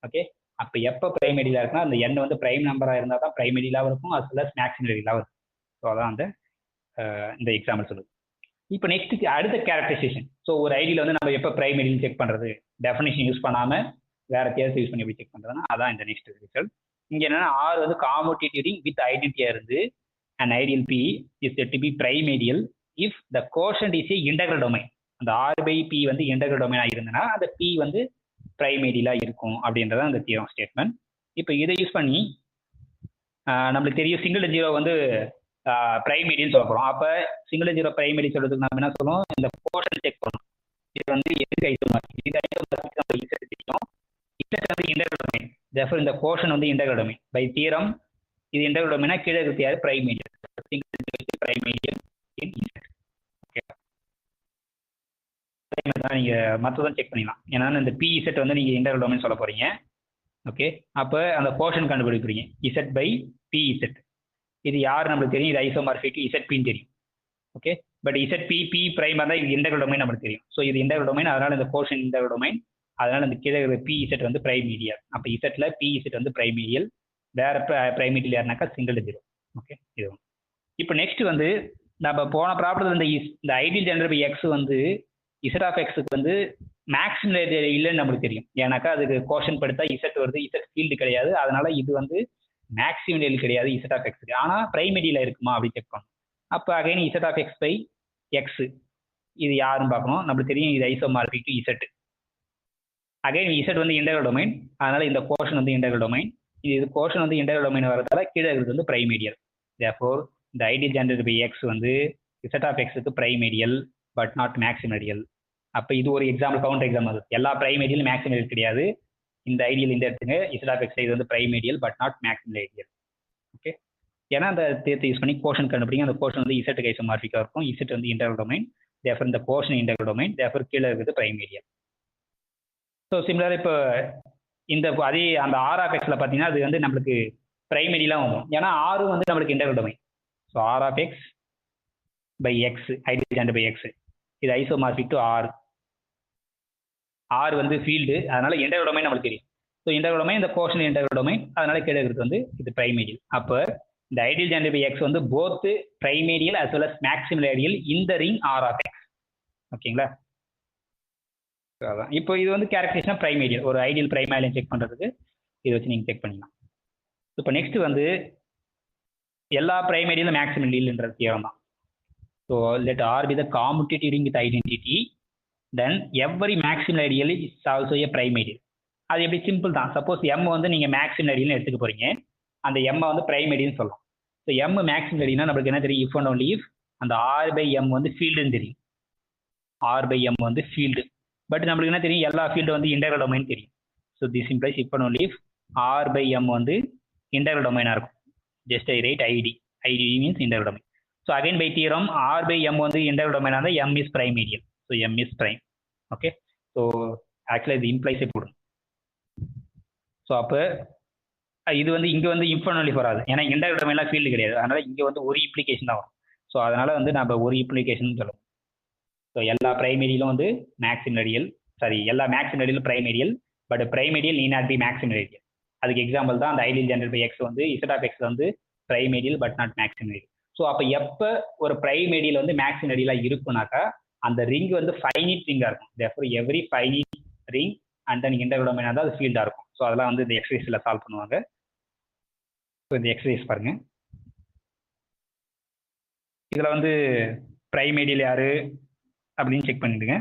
Okay, அப்போ எப்போ பிரைம் ஐடியலாக இருக்குன்னா அந்த எண் வந்து பிரைம் நம்பராக இருந்தால் தான் பிரைம் ஐடியலாகவும் இருக்கும், அது ப்ளஸ் மேக்ஸிமம் ஐடியலாகவும் இருக்கும். ஸோ அதான் அந்த இந்த எக்ஸாம்பிள் சொல்லுது. இப்போ நெக்ஸ்ட் அடுத்த கேரக்டரைசேஷன். ஸோ ஒரு ஐடியில் வந்து நம்ம எப்போ பிரைம் ஐடியல் செக் பண்ணுறது, டெஃபினேஷன் யூஸ் பண்ணாமல் வேற தேர்ஸ் யூஸ் பண்ணி எப்படி செக் பண்ணுறதுன்னா அதான் இந்த நெக்ஸ்ட் ரிசல்ட். இங்கே என்னன்னா ஆர் வந்து காமுடேட்டிவ் ரிங் வித் ஐடென்டிட்டியாக இருந்து and ideal P is said to be prime ideal if the quotient is a integral domain. அந்த ஆர் பை பி வந்து இன்டெக்ரல் டொமைனாக இருந்ததுன்னா அந்த பி வந்து பிரைம் ஐடியலாக இருக்கும் அப்படின்றத அந்த தியரம் ஸ்டேட்மெண்ட். இப்போ இதை யூஸ் பண்ணி நம்மளுக்கு தெரியும் சிங்கிள் ஜீரோ வந்து பிரைம் ஐடியல் சொல்ல போகிறோம். அப்போ சிங்கிள் ஜீரோ பிரைம் ஐடியல் சொல்றதுக்கு நம்ம என்ன சொல்லுவோம், இந்த கோஷன் செக் பண்ணணும். இது வந்து எதுக்கு ஐசோமார்பிக், இது ஐசோமார்பிக் நம்ம இசட் தெரியும், இசட் வந்து இன்டெக்ரல் டொமைன். தேர்ஃபோர் இந்த கோஷன் வந்து இன்டெக்ரல் டொமைன். பை தியரம் இது இன்டெக்ரல் டொமைனா கீழே இருக்கிறது யார் prime ideal, single zero prime ideal in Z. Okay, நீங்கள் மற்றதான் செக் பண்ணிக்கலாம். ஏன்னா இந்த பி இசட் வந்து நீங்கள் இன்டெக்ரல் டொமைன் சொல்ல போகிறீங்க. ஓகே, அப்போ அந்த கோஷன் கண்டுபிடிக்கிறீங்க இசட் பை பி இசட். இது யார் நம்மளுக்கு தெரியும், இது ஐசோமார்பிக் இசட் பின்னு தெரியும். Okay, but Z P P பிரைமாக தான் இது இன்டெக்ரல் டொமைன் நம்மளுக்கு தெரியும். ஸோ இது இன்டெக்ரல் டொமைன், அதனால இந்த கோஷன் இன்டெக்ரல் டொமைன். அதனால இந்த கீழே இருக்கிற பி இசட் வந்து பிரைமீடியல். அப்போ இசட்ல பி இசட் வந்து பிரைமீடியல், வேற பிரைமீடியல் யாருனாக்கா சிங்கிள் ஜீரோ. ஓகே, இது ஒன்று. இப்போ நெக்ஸ்ட் வந்து நம்ம போன ப்ராப்ளத்தில் இந்த ஐடியல் ஜெனரேட் பை எக்ஸ் வந்து இசட் ஆஃப் எக்ஸுக்கு வந்து மேக்ஸிமம் இல்லைன்னு நம்மளுக்கு தெரியும். ஏன்னாக்கா அதுக்கு கோஷன் படுத்தா இசட் வருது, இசட் ஃபீல்டு கிடையாது. அதனால இது வந்து மேக்ஸிமம் கிடையாது இசட் ஆஃப் எக்ஸுக்கு. ஆனால் பிரைமரியில் இருக்குமா அப்படி செக் பண்ணணும். அப்போ again Z of X by X இது யாருன்னு பார்க்கணும். நம்மளுக்கு தெரியும் இது isomorphic to Z. Again Z வந்து இன்டெக்ரல் டொமைன், அதனால இந்த கோஷன் வந்து இன்டெக்ரல் டொமைன். இது கோஷன் வந்து இன்டெக்ரல் டொமைன் வரதால கீழே இருக்கிறது வந்து பிரைமீடியல். தேர்ஃபோர் இந்த ஐடியல் ஜெனரேட் பை எக்ஸ் வந்து இசட் ஆஃப் எக்ஸுக்கு பிரைமீடியல் பட் நாட் மேக்ஸிமேடியல். அப்போ இது ஒரு எக்ஸாம்பிள், கவுண்டர் எக்ஸாம்பிள். எல்லா பிரைமேடியல் மேக்ஸிமேடியல் கிடையாது. இந்த ஐடியல் இந்த எடுத்துங்க, இசட் ஆஃப் எக்ஸ் இது வந்து பிரைமேடியல் பட் நாட் மேக்ஸிமேடியல். ஓகே, ஏன்னா அந்த தேர்த்து யூஸ் பண்ணி கோஷன் கண்டுபிடிங்க. அந்த கோஷன் வந்து இசட் ஐசோமார்பிக்காக இருக்கும். இசட் வந்து இன்டெக்ரல் டொமைன், தேர்ஃபோர் இந்த கோஷன் இன்டெக்ரல் டொமைன், தேர்ஃபோர் கீழே இருக்கிறது பிரைமேடியல். ஸோ சிமிலர் இப்போ இந்த அதே அந்த ஆர் ஆஃப் எக்ஸில் பார்த்தீங்கன்னா அது வந்து நம்மளுக்கு பிரைமரிலாம் வரும். ஏன்னா ஆறு வந்து நம்மளுக்கு integral domain. So R of X by X ideal generate by X இது ஐசோமார்பிக் டு ஆர். ஆர் வந்து ஃபீல்டு, அதனால இன்டெக்ரல் டொமைன் நம்மளுக்கு தெரியும். ஸோ இன்டெக்ரல் டொமைன் இந்த கோஷன் இன்டெக்ரல் டொமைன், அதனால கீழே இருக்கிறது வந்து இது பிரைமேடியல். அப்போ இந்த ஐடியல் ஜெனரேட் பை எக்ஸ் வந்து போத் பிரைமேடியல் as well as மேக்ஸிமேடியல் இந்த ரிங் ஆர் ஆஃப் எக்ஸ். ஓகேங்களா? அதான் இப்போ இது வந்து கேரக்டரைசேஷன் பிரைமேடியல். ஒரு ஐடியல் பிரைமேடியல் செக் பண்ணுறதுக்கு இதை வச்சு நீங்கள் செக் பண்ணிக்கலாம். இப்போ நெக்ஸ்ட் வந்து எல்லா பிரைமேடியலும் மேக்ஸிமேடியல்ன்றது தியரம் தான். So let R be the commutative ring with identity, then every maximal ideal is also a prime ideal. அது எப்படி சிம்பிள் தான். சப்போஸ் எம் வந்து நீங்கள் மேக்ஸிமல் ஐடியல்னு எடுத்துக்க போறீங்க, அந்த எம்மை வந்து பிரைமேடியல்னு சொல்லலாம். ஸோ எம் மேக்ஸிமல் ஐடியல்னா நம்மளுக்கு என்ன தெரியும்? இஃப் அண்ட் ஒன்லி இஃப் அந்த ஆர் பை எம் வந்து ஃபீல்டுன்னு தெரியும். ஆர் பை எம் வந்து ஃபீல்டு. பட் நம்மளுக்கு என்ன தெரியும்? எல்லா ஃபீல்டு வந்து இன்டெக்ரல் டொமைன் தெரியும். So this implies if and only if R by M வந்து இன்டெக்ரல் டொமைனாக இருக்கும். Just I write ID. ID means integral domain. So again by theorem R by M வந்து இன்டெக்ரல் டொமைனாக இருந்தால் M is prime ideal. So M is prime. Okay, so ஆக்சுவலாக இது இம்ப்ளைஸே போடும். So அப்போ இது வந்து இங்கே வந்து இஃப் அண்ட் ஒன்லி வராது, ஏன்னா இன்டெக்ரல் டொமைன்லாம் ஃபீல்டு கிடையாது. அதனால இங்கே வந்து ஒரு இம்ப்ளிகேஷன் தான் வரும். ஸோ அதனால வந்து நம்ம ஒரு இம்ப்ளிகேஷன் சொல்லுவோம். ஸோ எல்லா பிரைமேடியலும் வந்து மேக்ஸிமேடியல், சாரி எல்லா மேக்ஸிமேடியலும் பிரைமேடியல், பட் பிரைமேடியல் நீட் நாட் பி மேக்ஸிமேடியல். அதுக்கு எக்ஸாம்பிள் தான் அந்த ஐடியல் ஜெனரேட் பை எக்ஸ் வந்து இசட் ஆஃப் எக்ஸ் வந்து பிரைமேடியல் பட் நாட் மேக்ஸிமேடியல். ஸோ அப்போ எப்போ ஒரு பிரைமேடியல் வந்து மேக்ஸிமேடியலாக இருக்குனாக்கா அந்த ரிங் வந்து ஃபைனிட் ரிங்காக இருக்கும். Therefore every finite ring and then integral domain வந்து அது ஃபீல்டாக இருக்கும். ஸோ அதெல்லாம் வந்து இந்த எக்ஸசைஸில் சால்வ் பண்ணுவாங்க. ஸோ இந்த எக்ஸசைஸ் பாருங்க. இதில் வந்து பிரைமேடியல் யாரு அப்படின்னு செக் பண்ணிடுங்க.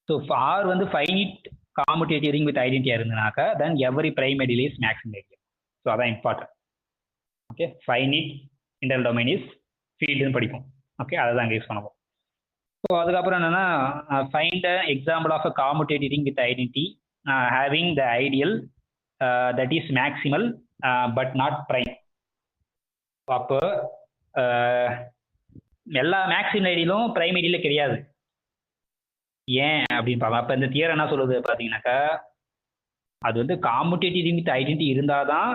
ஸோ ஆர் வந்து ஃபைனிட் காமுடேட்டிவ் ரிங் வித் ஐடென்டிட்டியாக இருந்தனாக்கா then every prime ideal is maximal ideal. So அதான் important. Okay, finite integral domain is ஃபீல்டுன்னு படிக்கும். ஓகே, அதை தான் அங்கே யூஸ் பண்ணுவோம். ஸோ அதுக்கப்புறம் என்னென்னா find a example of a commutative ring with identity having the ideal that is maximal but not prime. அப்போ எல்லா மேக்ஸிமல் ஐடியலும் பிரைமேடியில் கிடையாது. ஏன் அப்படின்னு பார்க்கலாம். அப்போ இந்த தியரம் என்ன சொல்லுது பார்த்தீங்கன்னாக்கா அது வந்து காமுடேட்டிவ் ரிங் வித் ஐடென்டிட்டி இருந்தால் தான்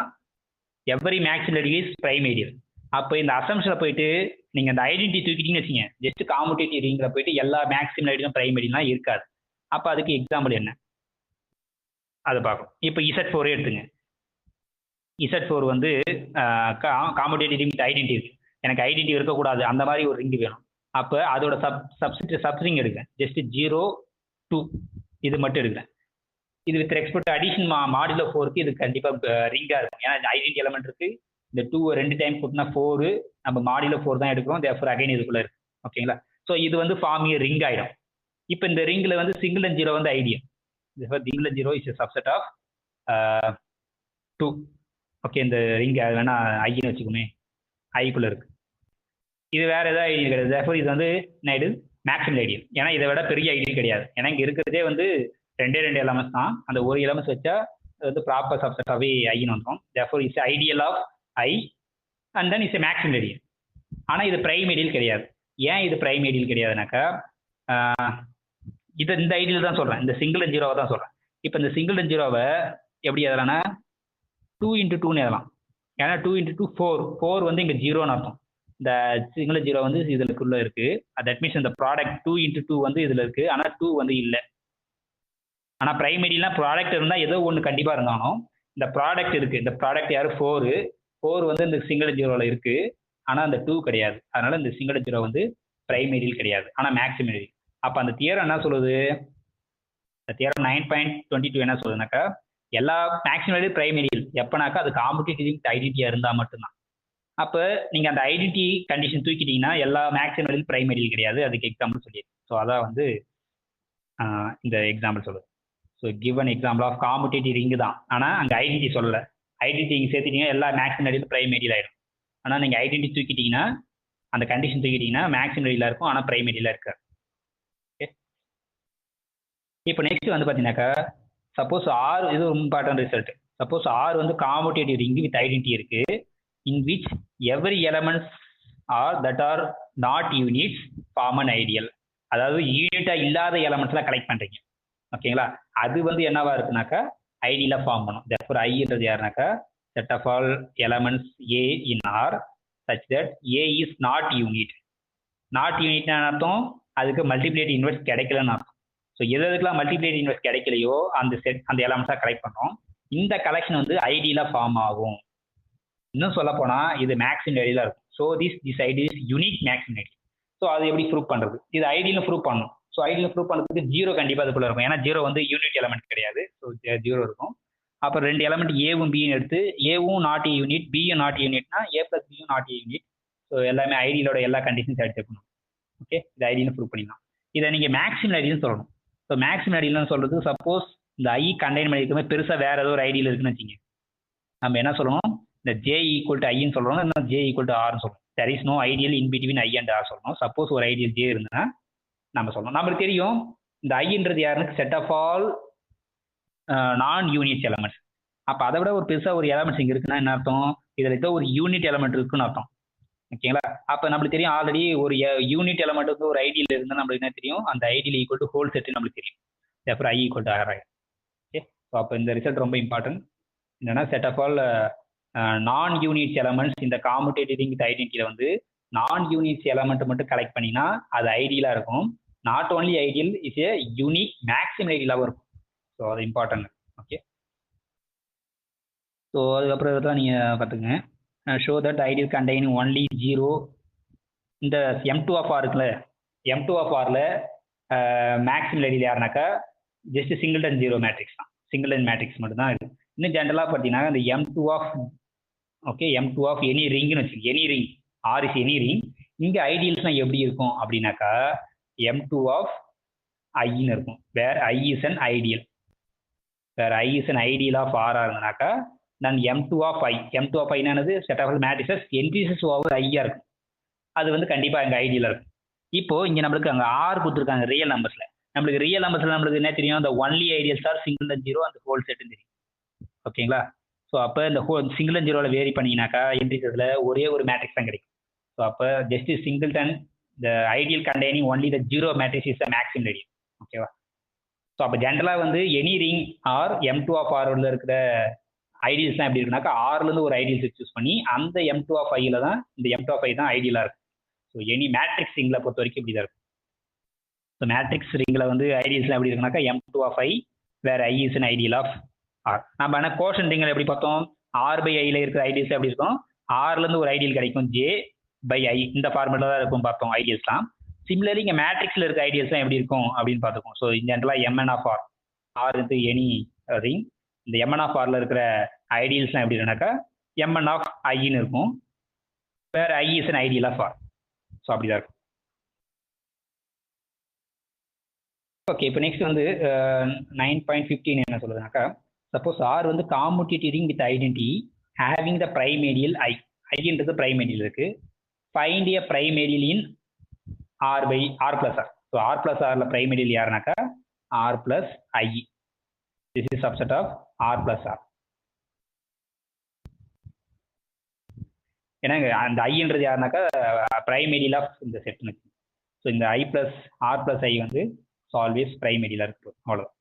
எவ்ரி மேக்ஸிமல் ஐடியல் இஸ் பிரைமேடியல். அப்போ இந்த அசம்ஷனில் போயிட்டு நீங்கள் அந்த ஐடென்டிட்டி தூக்கிட்டீங்கன்னு வச்சுங்க, ஜஸ்ட் காமுடேட்டிவ் ரிங்கில் போயிட்டு எல்லா மேக்ஸிமல் ஐடியலும் பிரைமேடியல்லாம் இருக்காது. அப்போ அதுக்கு எக்ஸாம்பிள் என்ன அதை பார்க்கணும். இப்போ Z4 எடுத்துங்க. Z4 வந்து காமுடேட்டிவ் ரிங் வித் ஐடென்டிட்டி இருக்கு. எனக்கு ஐடென்டிட்டி இருக்கக்கூடாது, அந்த மாதிரி ஒரு ரிங் வேணும். அப்போ அதோட சப்ஸ்ட்ரிங் எடுக்கிறேன். ஜஸ்ட் 0 2 இது மட்டும் எடுக்கிறேன். இது வித் ரெஸ்பெக்ட் அடிஷன் மாடுலோ 4க்கு இது கண்டிப்பாக ரிங்காக இருக்கும். ஏன்னா ஐடென்டி எலமெண்ட் இருக்கு. இந்த 2 2 டைம் கூட்டினா 4, நம்ம மாடுலோ 4 தான் எடுக்கிறோம். தேர்ஃபோர் அகைன் இதுக்குள்ள இருக்கு. ஓகேங்களா? ஸோ இது வந்து ஃபார்மிங் ரிங் ஆகிடும். இப்போ இந்த ரிங்கில் வந்து சிங்கிள் அண்ட் ஜீரோ வந்து ideal. Single and zero is subset of 2. Okay, இந்த ரிங் வேணா ஐன்னு வச்சுக்கோமே, ஐக்குள்ள இருக்கு. இது வேற ஏதாவது ஐடியல் கிடையாது. தேர்ஃபோர் இது வந்து என்ன ஐடியல்? Maximal ideal. ஏன்னா இதை விட பெரிய ஐடியல் கிடையாது. ஏன்னா இங்கே இருக்கிறதே வந்து 2 எலமெண்ட்ஸ் தான். அந்த ஒரு எலமெண்ட்ஸ் வச்சா வந்து ப்ராப்பர் சப்செட் ஆஃப் ஐன்னு வந்துடும். Therefore it's ideal of I and then it's maximal ideal. ஆனால் இது பிரைமேடியல் கிடையாது. ஏன் இது பிரைமேடியல் கிடையாதுனாக்கா இது இந்த ஐடியல் தான் சொல்கிறேன், இந்த சிங்கிள் அண்ட் ஜீரோவை தான் சொல்கிறேன். இப்போ இந்த சிங்கிள் அண்ட் ஜீரோவை எப்படி எதலாம்னா 2 × 2ன்னு எதலாம். ஏன்னா 2 × 2 4 வந்து இங்கே ஜீரோன்னு அர்த்தம். இந்த சிங்கிள் ஜீரோ வந்து இதுக்குள்ள இருக்கு. தட் மீன்ஸ் இந்த ப்ராடக்ட் 2 × 2 வந்து இதில் இருக்கு. ஆனால் 2 வந்து இல்லை. ஆனால் பிரைமரிலாம் ப்ராடக்ட் இருந்தால் ஏதோ ஒன்று கண்டிப்பாக இருந்தாலும் இந்த ப்ராடக்ட் இருக்குது. இந்த ப்ராடக்ட் யார் ஃபோர் வந்து இந்த சிங்கிள் ஜீரோவில் இருக்குது. ஆனால் அந்த 2 கிடையாது. அதனால இந்த சிங்கிள் ஜீரோ வந்து பிரைமரியில் கிடையாது, ஆனால் மேக்ஸிமரி. அப்போ அந்த தியரம் என்ன சொல்லுது? இந்த தியரம் 9.22 என்ன சொல்லுதுனாக்கா, எல்லா மேக்ஸிமரி பிரைமரியில் எப்போனாக்கா அது காம்படிட்டிவ் ஐடென்டிட்டியாக இருந்தால் மட்டும்தான். அப்போ நீங்கள் அந்த ஐடென்டிட்டி கண்டிஷன் தூக்கிட்டீங்கன்னா எல்லா மேக்ஸிமரியில் பிரைமரியில் கிடையாது. அதுக்கு எக்ஸாம்பிள் சொல்லியிருக்கு. ஸோ அதான் வந்து இந்த எக்ஸாம்பிள் சொல்லுது. So given example of commutative ring தான், ஆனால் அங்கே ஐடென்டிட்டி சொல்லலை. ஐடென்டிட்டி இங்கே சேர்த்துட்டீங்கன்னா எல்லா மேக்ஸிமரியில் பிரைமரியில் ஆயிடும். ஆனால் நீங்கள் ஐடென்டிட்டி தூக்கிட்டீங்கன்னா, அந்த கண்டிஷன் தூக்கிட்டீங்கன்னா மேக்ஸிமரியில் இருக்கும், ஆனால் பிரைமரியில் இருக்காது. ஓகே, இப்போ நெக்ஸ்ட் வந்து பார்த்தீங்கன்னாக்கா, சப்போஸ் ஆர், இது ஒரு இம்பார்ட்டன்ட் ரிசல்ட். சப்போஸ் ஆர் வந்து காம்படிட்டிவ் ரிங் வித் ஐடென்டிட்டி இருக்கு, in which every elements are that are not units form an ideal. அதாவது யூனிட்டா இல்லாத எலமெண்ட்ஸ்லாம் கலெக்ட் பண்றீங்க, ஓகேங்களா? அது வந்து என்னவா இருக்குனாக்கா ஐடியில ஃபார்ம் பண்ணும். therefore ஐன்றது யாருனாக்கா set of all elements a in R such that a is not unit. Not யூனிட்னா அர்த்தம் அதுக்கு மல்டிப்ளேட் இன்வெர்ஸ் கிடைக்கலன்னு அர்த்தம். ஸோ எதுக்கெல்லாம் மல்டிப்ளேட் இன்வெர்ஸ் கிடைக்கலையோ அந்த எலமெண்ட்ஸாக கலெக்ட் பண்ணுறோம். இந்த கலெக்ஷன் வந்து ஐடியில ஃபார்ம் ஆகும். இன்னும் சொல்ல போனா இது மேக்ஸிமரியில இருக்கும். So this ID is unique maximal. So அது எப்படி ப்ரூவ் பண்றது? இது ஐடியில ப்ரூவ் பண்ணணும். ஸோ ஐடியில் ப்ரூவ் பண்ணுறதுக்கு ஜீரோ கண்டிப்பாக அதுக்குள்ள இருக்கும். ஏன்னா ஜீரோ வந்து யூனிட் எலமெண்ட் கிடையாது. ஸோ ஜீரோ இருக்கும். அப்புறம் ரெண்டு எலமெண்ட் ஏவும் பியும் எடுத்து, ஏவும் நாட் யூனிட், பியும் நாட் யூனிட்னா ஏ பிளஸ் பியும் நாட் யூனிட். ஸோ எல்லாமே ஐடியிலோட எல்லா கண்டிஷன்ஸ் எடுத்துக்கணும். ஓகே, இது ஐடியில் ப்ரூவ் பண்ணிடலாம். இதை நீங்கள் மேக்ஸிமம் ஐடின்னு சொல்லணும். ஸோ மேக்ஸிமம் ஐடியில்னு சொல்றது சப்போஸ் இந்த ஐ கண்டெயின் பண்ணிருக்குமே பெருசாக வேற ஏதோ ஒரு ஐடியில் இருக்குன்னு வச்சுங்க, நம்ம என்ன சொல்லணும்? இந்த ஜே ஈக்குவல் டு ஐன்னு சொல்றோம், இல்லை ஜே ஈக்குவல் டு ஆர்னு சொல்லணும். There is no ideal in between I and R சொல்லணும். சப்போஸ் ஒரு ஐடியல் ஜே இருந்ததுன்னா நம்ம சொல்லணும். நம்மளுக்கு தெரியும் இந்த ஐன்றது யாருன்னு set of all non unit elements. அப்போ அதை விட ஒரு பெருசாக ஒரு எலமெண்ட்ஸ் இங்கே இருக்குன்னா என்ன அர்த்தம்? இதில் ஏதோ ஒரு யூனிட் எலமெண்ட் இருக்குன்னு அர்த்தம், ஓகேங்களா? அப்போ நம்மளுக்கு தெரியும் ஆல்ரெடி ஒரு யூனிட் எலமெண்ட் வந்து ஒரு ஐடியில் இருந்தால் நம்மளுக்கு என்ன தெரியும்? அந்த ஐடியில் ஈக்குவல் டு ஹோல் செட் நம்மளுக்கு தெரியும். அப்புறம் ஐ ஈக்குவல் டு ஆர் ஆகிடும். ஓகே, ஸோ அப்போ இந்த ரிசல்ட் ரொம்ப இம்பார்ட்டன்ட். என்னன்னா செட் ஆஃப் ஆல் நான் யூனிட்ஸ் எலமெண்ட்ஸ் இந்த காம்படிட்டிவ் ரிங் வித் ஐடென்டிட்டியில் வந்து நான் யூனிட்ஸ் எலமெண்ட் மட்டும் கலெக்ட் பண்ணினா அது ஐடியலாக இருக்கும். Not only ideal, is a unique maximum ஐடியலாகவும் இருக்கும். ஸோ அது இம்பார்ட்டன்ட். ஓகே, ஸோ அதுக்கப்புறம் இதெல்லாம் நீங்கள் பார்த்துங்க. Show that ideal contain only zero. இந்த M2 ஆஃப் ஆர் இருக்குல்ல, M2 ஆஃப் ஆரில் மேக்ஸிமம் ஐடியல் யாருனாக்கா ஜஸ்ட் சிங்கிள்டன் ஜீரோ மேட்ரிக்ஸ் தான். சிங்கிள்டன் மேட்ரிக்ஸ் மட்டும்தான் இது. இன்னும் ஜென்ரலாக பார்த்தீங்கன்னா இந்த M2 of M2 of any ரிங்னு வச்சுக்கோங்க. Any ring, R is any ring. இங்கே ஐடியல்ஸ்லாம் எப்படி இருக்கும் அப்படின்னாக்கா M2 ஆஃப் ஐன்னு இருக்கும். Where I is an ideal. Where I is an ideal of R இருந்தனாக்கா நான் M2 of I. M2 of ஐனானது set of matrices entries over ஐயா இருக்கும். அது வந்து கண்டிப்பாக அங்கே ஐடியலாக இருக்கும். இப்போ இங்கே நம்மளுக்கு அங்கே ஆர் கொடுத்துருக்காங்க ரியல் நம்பர்ஸில். நம்மளுக்கு ரியல் நம்பர்ஸில் நம்மளுக்கு என்ன தெரியும்? அந்த only ideals are single and zero, அந்த ஹோல் செட்டுன்னு தெரியும், ஓகேங்களா? ஸோ அப்போ இந்த சிங்கிள் அண்ட் ஜீரோவில் வேரி பண்ணிங்கனாக்கா என்ட்ரிசஸில் ஒரே ஒரு மேட்ரிக்ஸ் தான் கிடைக்கும். ஸோ அப்போ just singleton the ideal containing only the zero matrix is the maximum radius. ஓகேவா? ஸோ அப்போ ஜென்ரலாக வந்து any ring R M2 of R உள்ள இருக்கிற ஐடியல்ஸ்லாம் எப்படி இருக்குனாக்கா ஆர்லேருந்து ஒரு ஐடியல்ஸ் சூஸ் பண்ணி அந்த M2 ஆஃப் ஐயில் தான் இந்த M2 ஆஃப் ஐ தான் ஐடியலாக இருக்கும். ஸோ எனி மேட்ரிக்ஸ் ரிங்கில் பொறுத்த வரைக்கும் இப்படி தான் இருக்கும். ஸோ மேட்ரிக்ஸ் ரிங்கில் வந்து ஐடியல்ஸ்லாம் எப்படி இருக்குனாக்கா M2 of I where I is an ideal of R. நம்ம ஆனால் கோஷன் ரிங்கில் எப்படி பார்த்தோம்? ஆர் பை ஐயில் இருக்கிற ஐடியல்ஸ் எப்படி இருக்கும்? ஆர்லேருந்து ஒரு ஐடியல் கிடைக்கும் ஜே பை ஐ, இந்த ஃபார்மெட்டில் தான் இருக்கும் பார்த்தோம் ஐடியல்ஸ்லாம். சிமிலர்லி இங்கே மேட்ரிக்ஸில் இருக்க ஐடியல்ஸ்லாம் எப்படி இருக்கும் அப்படின்னு பார்த்துக்கோம். ஸோ ஜென்ரலாக MN ஆஃப் ஆர், ஆர் வந்து எனி ரிங். இந்த MN ஆஃப் ஆரில் இருக்கிற ஐடியல்ஸ்லாம் எப்படி இருக்குனாக்கா MN ஆஃப் ஐன்னு இருக்கும். Where I is an ideal of R. So அப்படி தான் இருக்கும். ஓகே, இப்போ நெக்ஸ்ட் வந்து 9.15 என்ன சொல்லுதுனாக்கா, சப்போஸ் ஆர் வந்து commutative ring with identity having the prime ideal I. ஐன்றது பிரைமேரியல் இருக்கு. Find a prime ideal in R by R plus R. So R plus ஆர்ல பிரைமேரியல் யாருனாக்கா R plus I. This is subset of R plus R. ஏன்னா அந்த ஐன்றது யாருனாக்கா பிரைமேரியல் of இந்த செட்னு. So இந்த ஐ plus R plus ஐ வந்து always பிரைமேரியலாக இருக்கு. அவ்வளோதான்.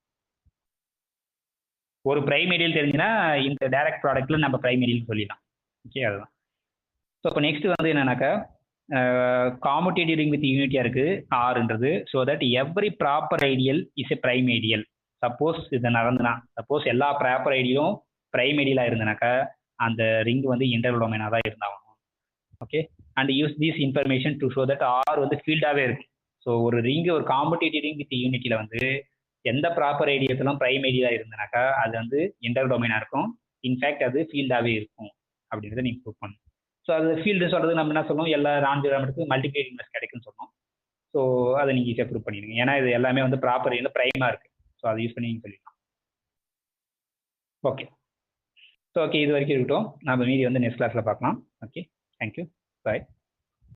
ஒரு பிரைமேரியல் தெரிஞ்சுன்னா இந்த டைரக்ட் ப்ராடக்ட்ல நம்ம பிரைமேரியல் சொல்லிடலாம். ஓகே, அதுதான். ஸோ இப்போ நெக்ஸ்ட் வந்து என்னன்னாக்கா காமுட்டேட்டிவ் ரிங் வித் யூனிட்டியாக இருக்குது ஆர்ன்றது. So that every proper ideal is a prime ideal. Suppose இது நடந்துனா, சப்போஸ் எல்லா ப்ராப்பர் ஐடியும் பிரைம் ஐடியில இருந்தனாக்கா அந்த ரிங் வந்து இன்டர் டொமைனாக தான் இருந்தாகணும். Okay, and use this information to show that R வந்து ஃபீல்டாகவே இருக்கும். ஸோ ஒரு ரிங், ஒரு காம்படிட்டிவ் ரிங் வித் யூனிட்டியில் வந்து எந்த ப்ராப்பர் ஐடியத்திலும் பிரைம் ஐடியா இருந்தனாக்கா அது வந்து இன்டர் டொமைனாக இருக்கும். இன்ஃபேக்ட் அது ஃபீல்டாகவே இருக்கும் அப்படின்றத நீங்கள் ப்ரூவ் பண்ணணும். ஸோ அது ஃபீல்டு சொல்கிறது நம்ம என்ன சொல்லுவோம், எல்லா நான் ஜியோமெட்ரிக்கு மல்டிப்ளேயர் இன்வெர்ஸ் கிடைக்குன்னு சொன்னோம். ஸோ அதை நீங்கள் ஈஸியாக ப்ரூவ் பண்ணிடுங்க. ஏன்னா இது எல்லாமே வந்து ப்ராப்பர் ஐடியில் ப்ரைமாக இருக்குது. ஸோ அதை யூஸ் பண்ணி நீங்கள் சொல்லிடலாம். ஓகே, ஸோ ஓகே, இது வரைக்கும் இருக்கட்டும். நம்ம மீதி வந்து நெக்ஸ்ட் கிளாஸில் பார்க்கலாம். ஓகே, தேங்க்யூ, பாய்.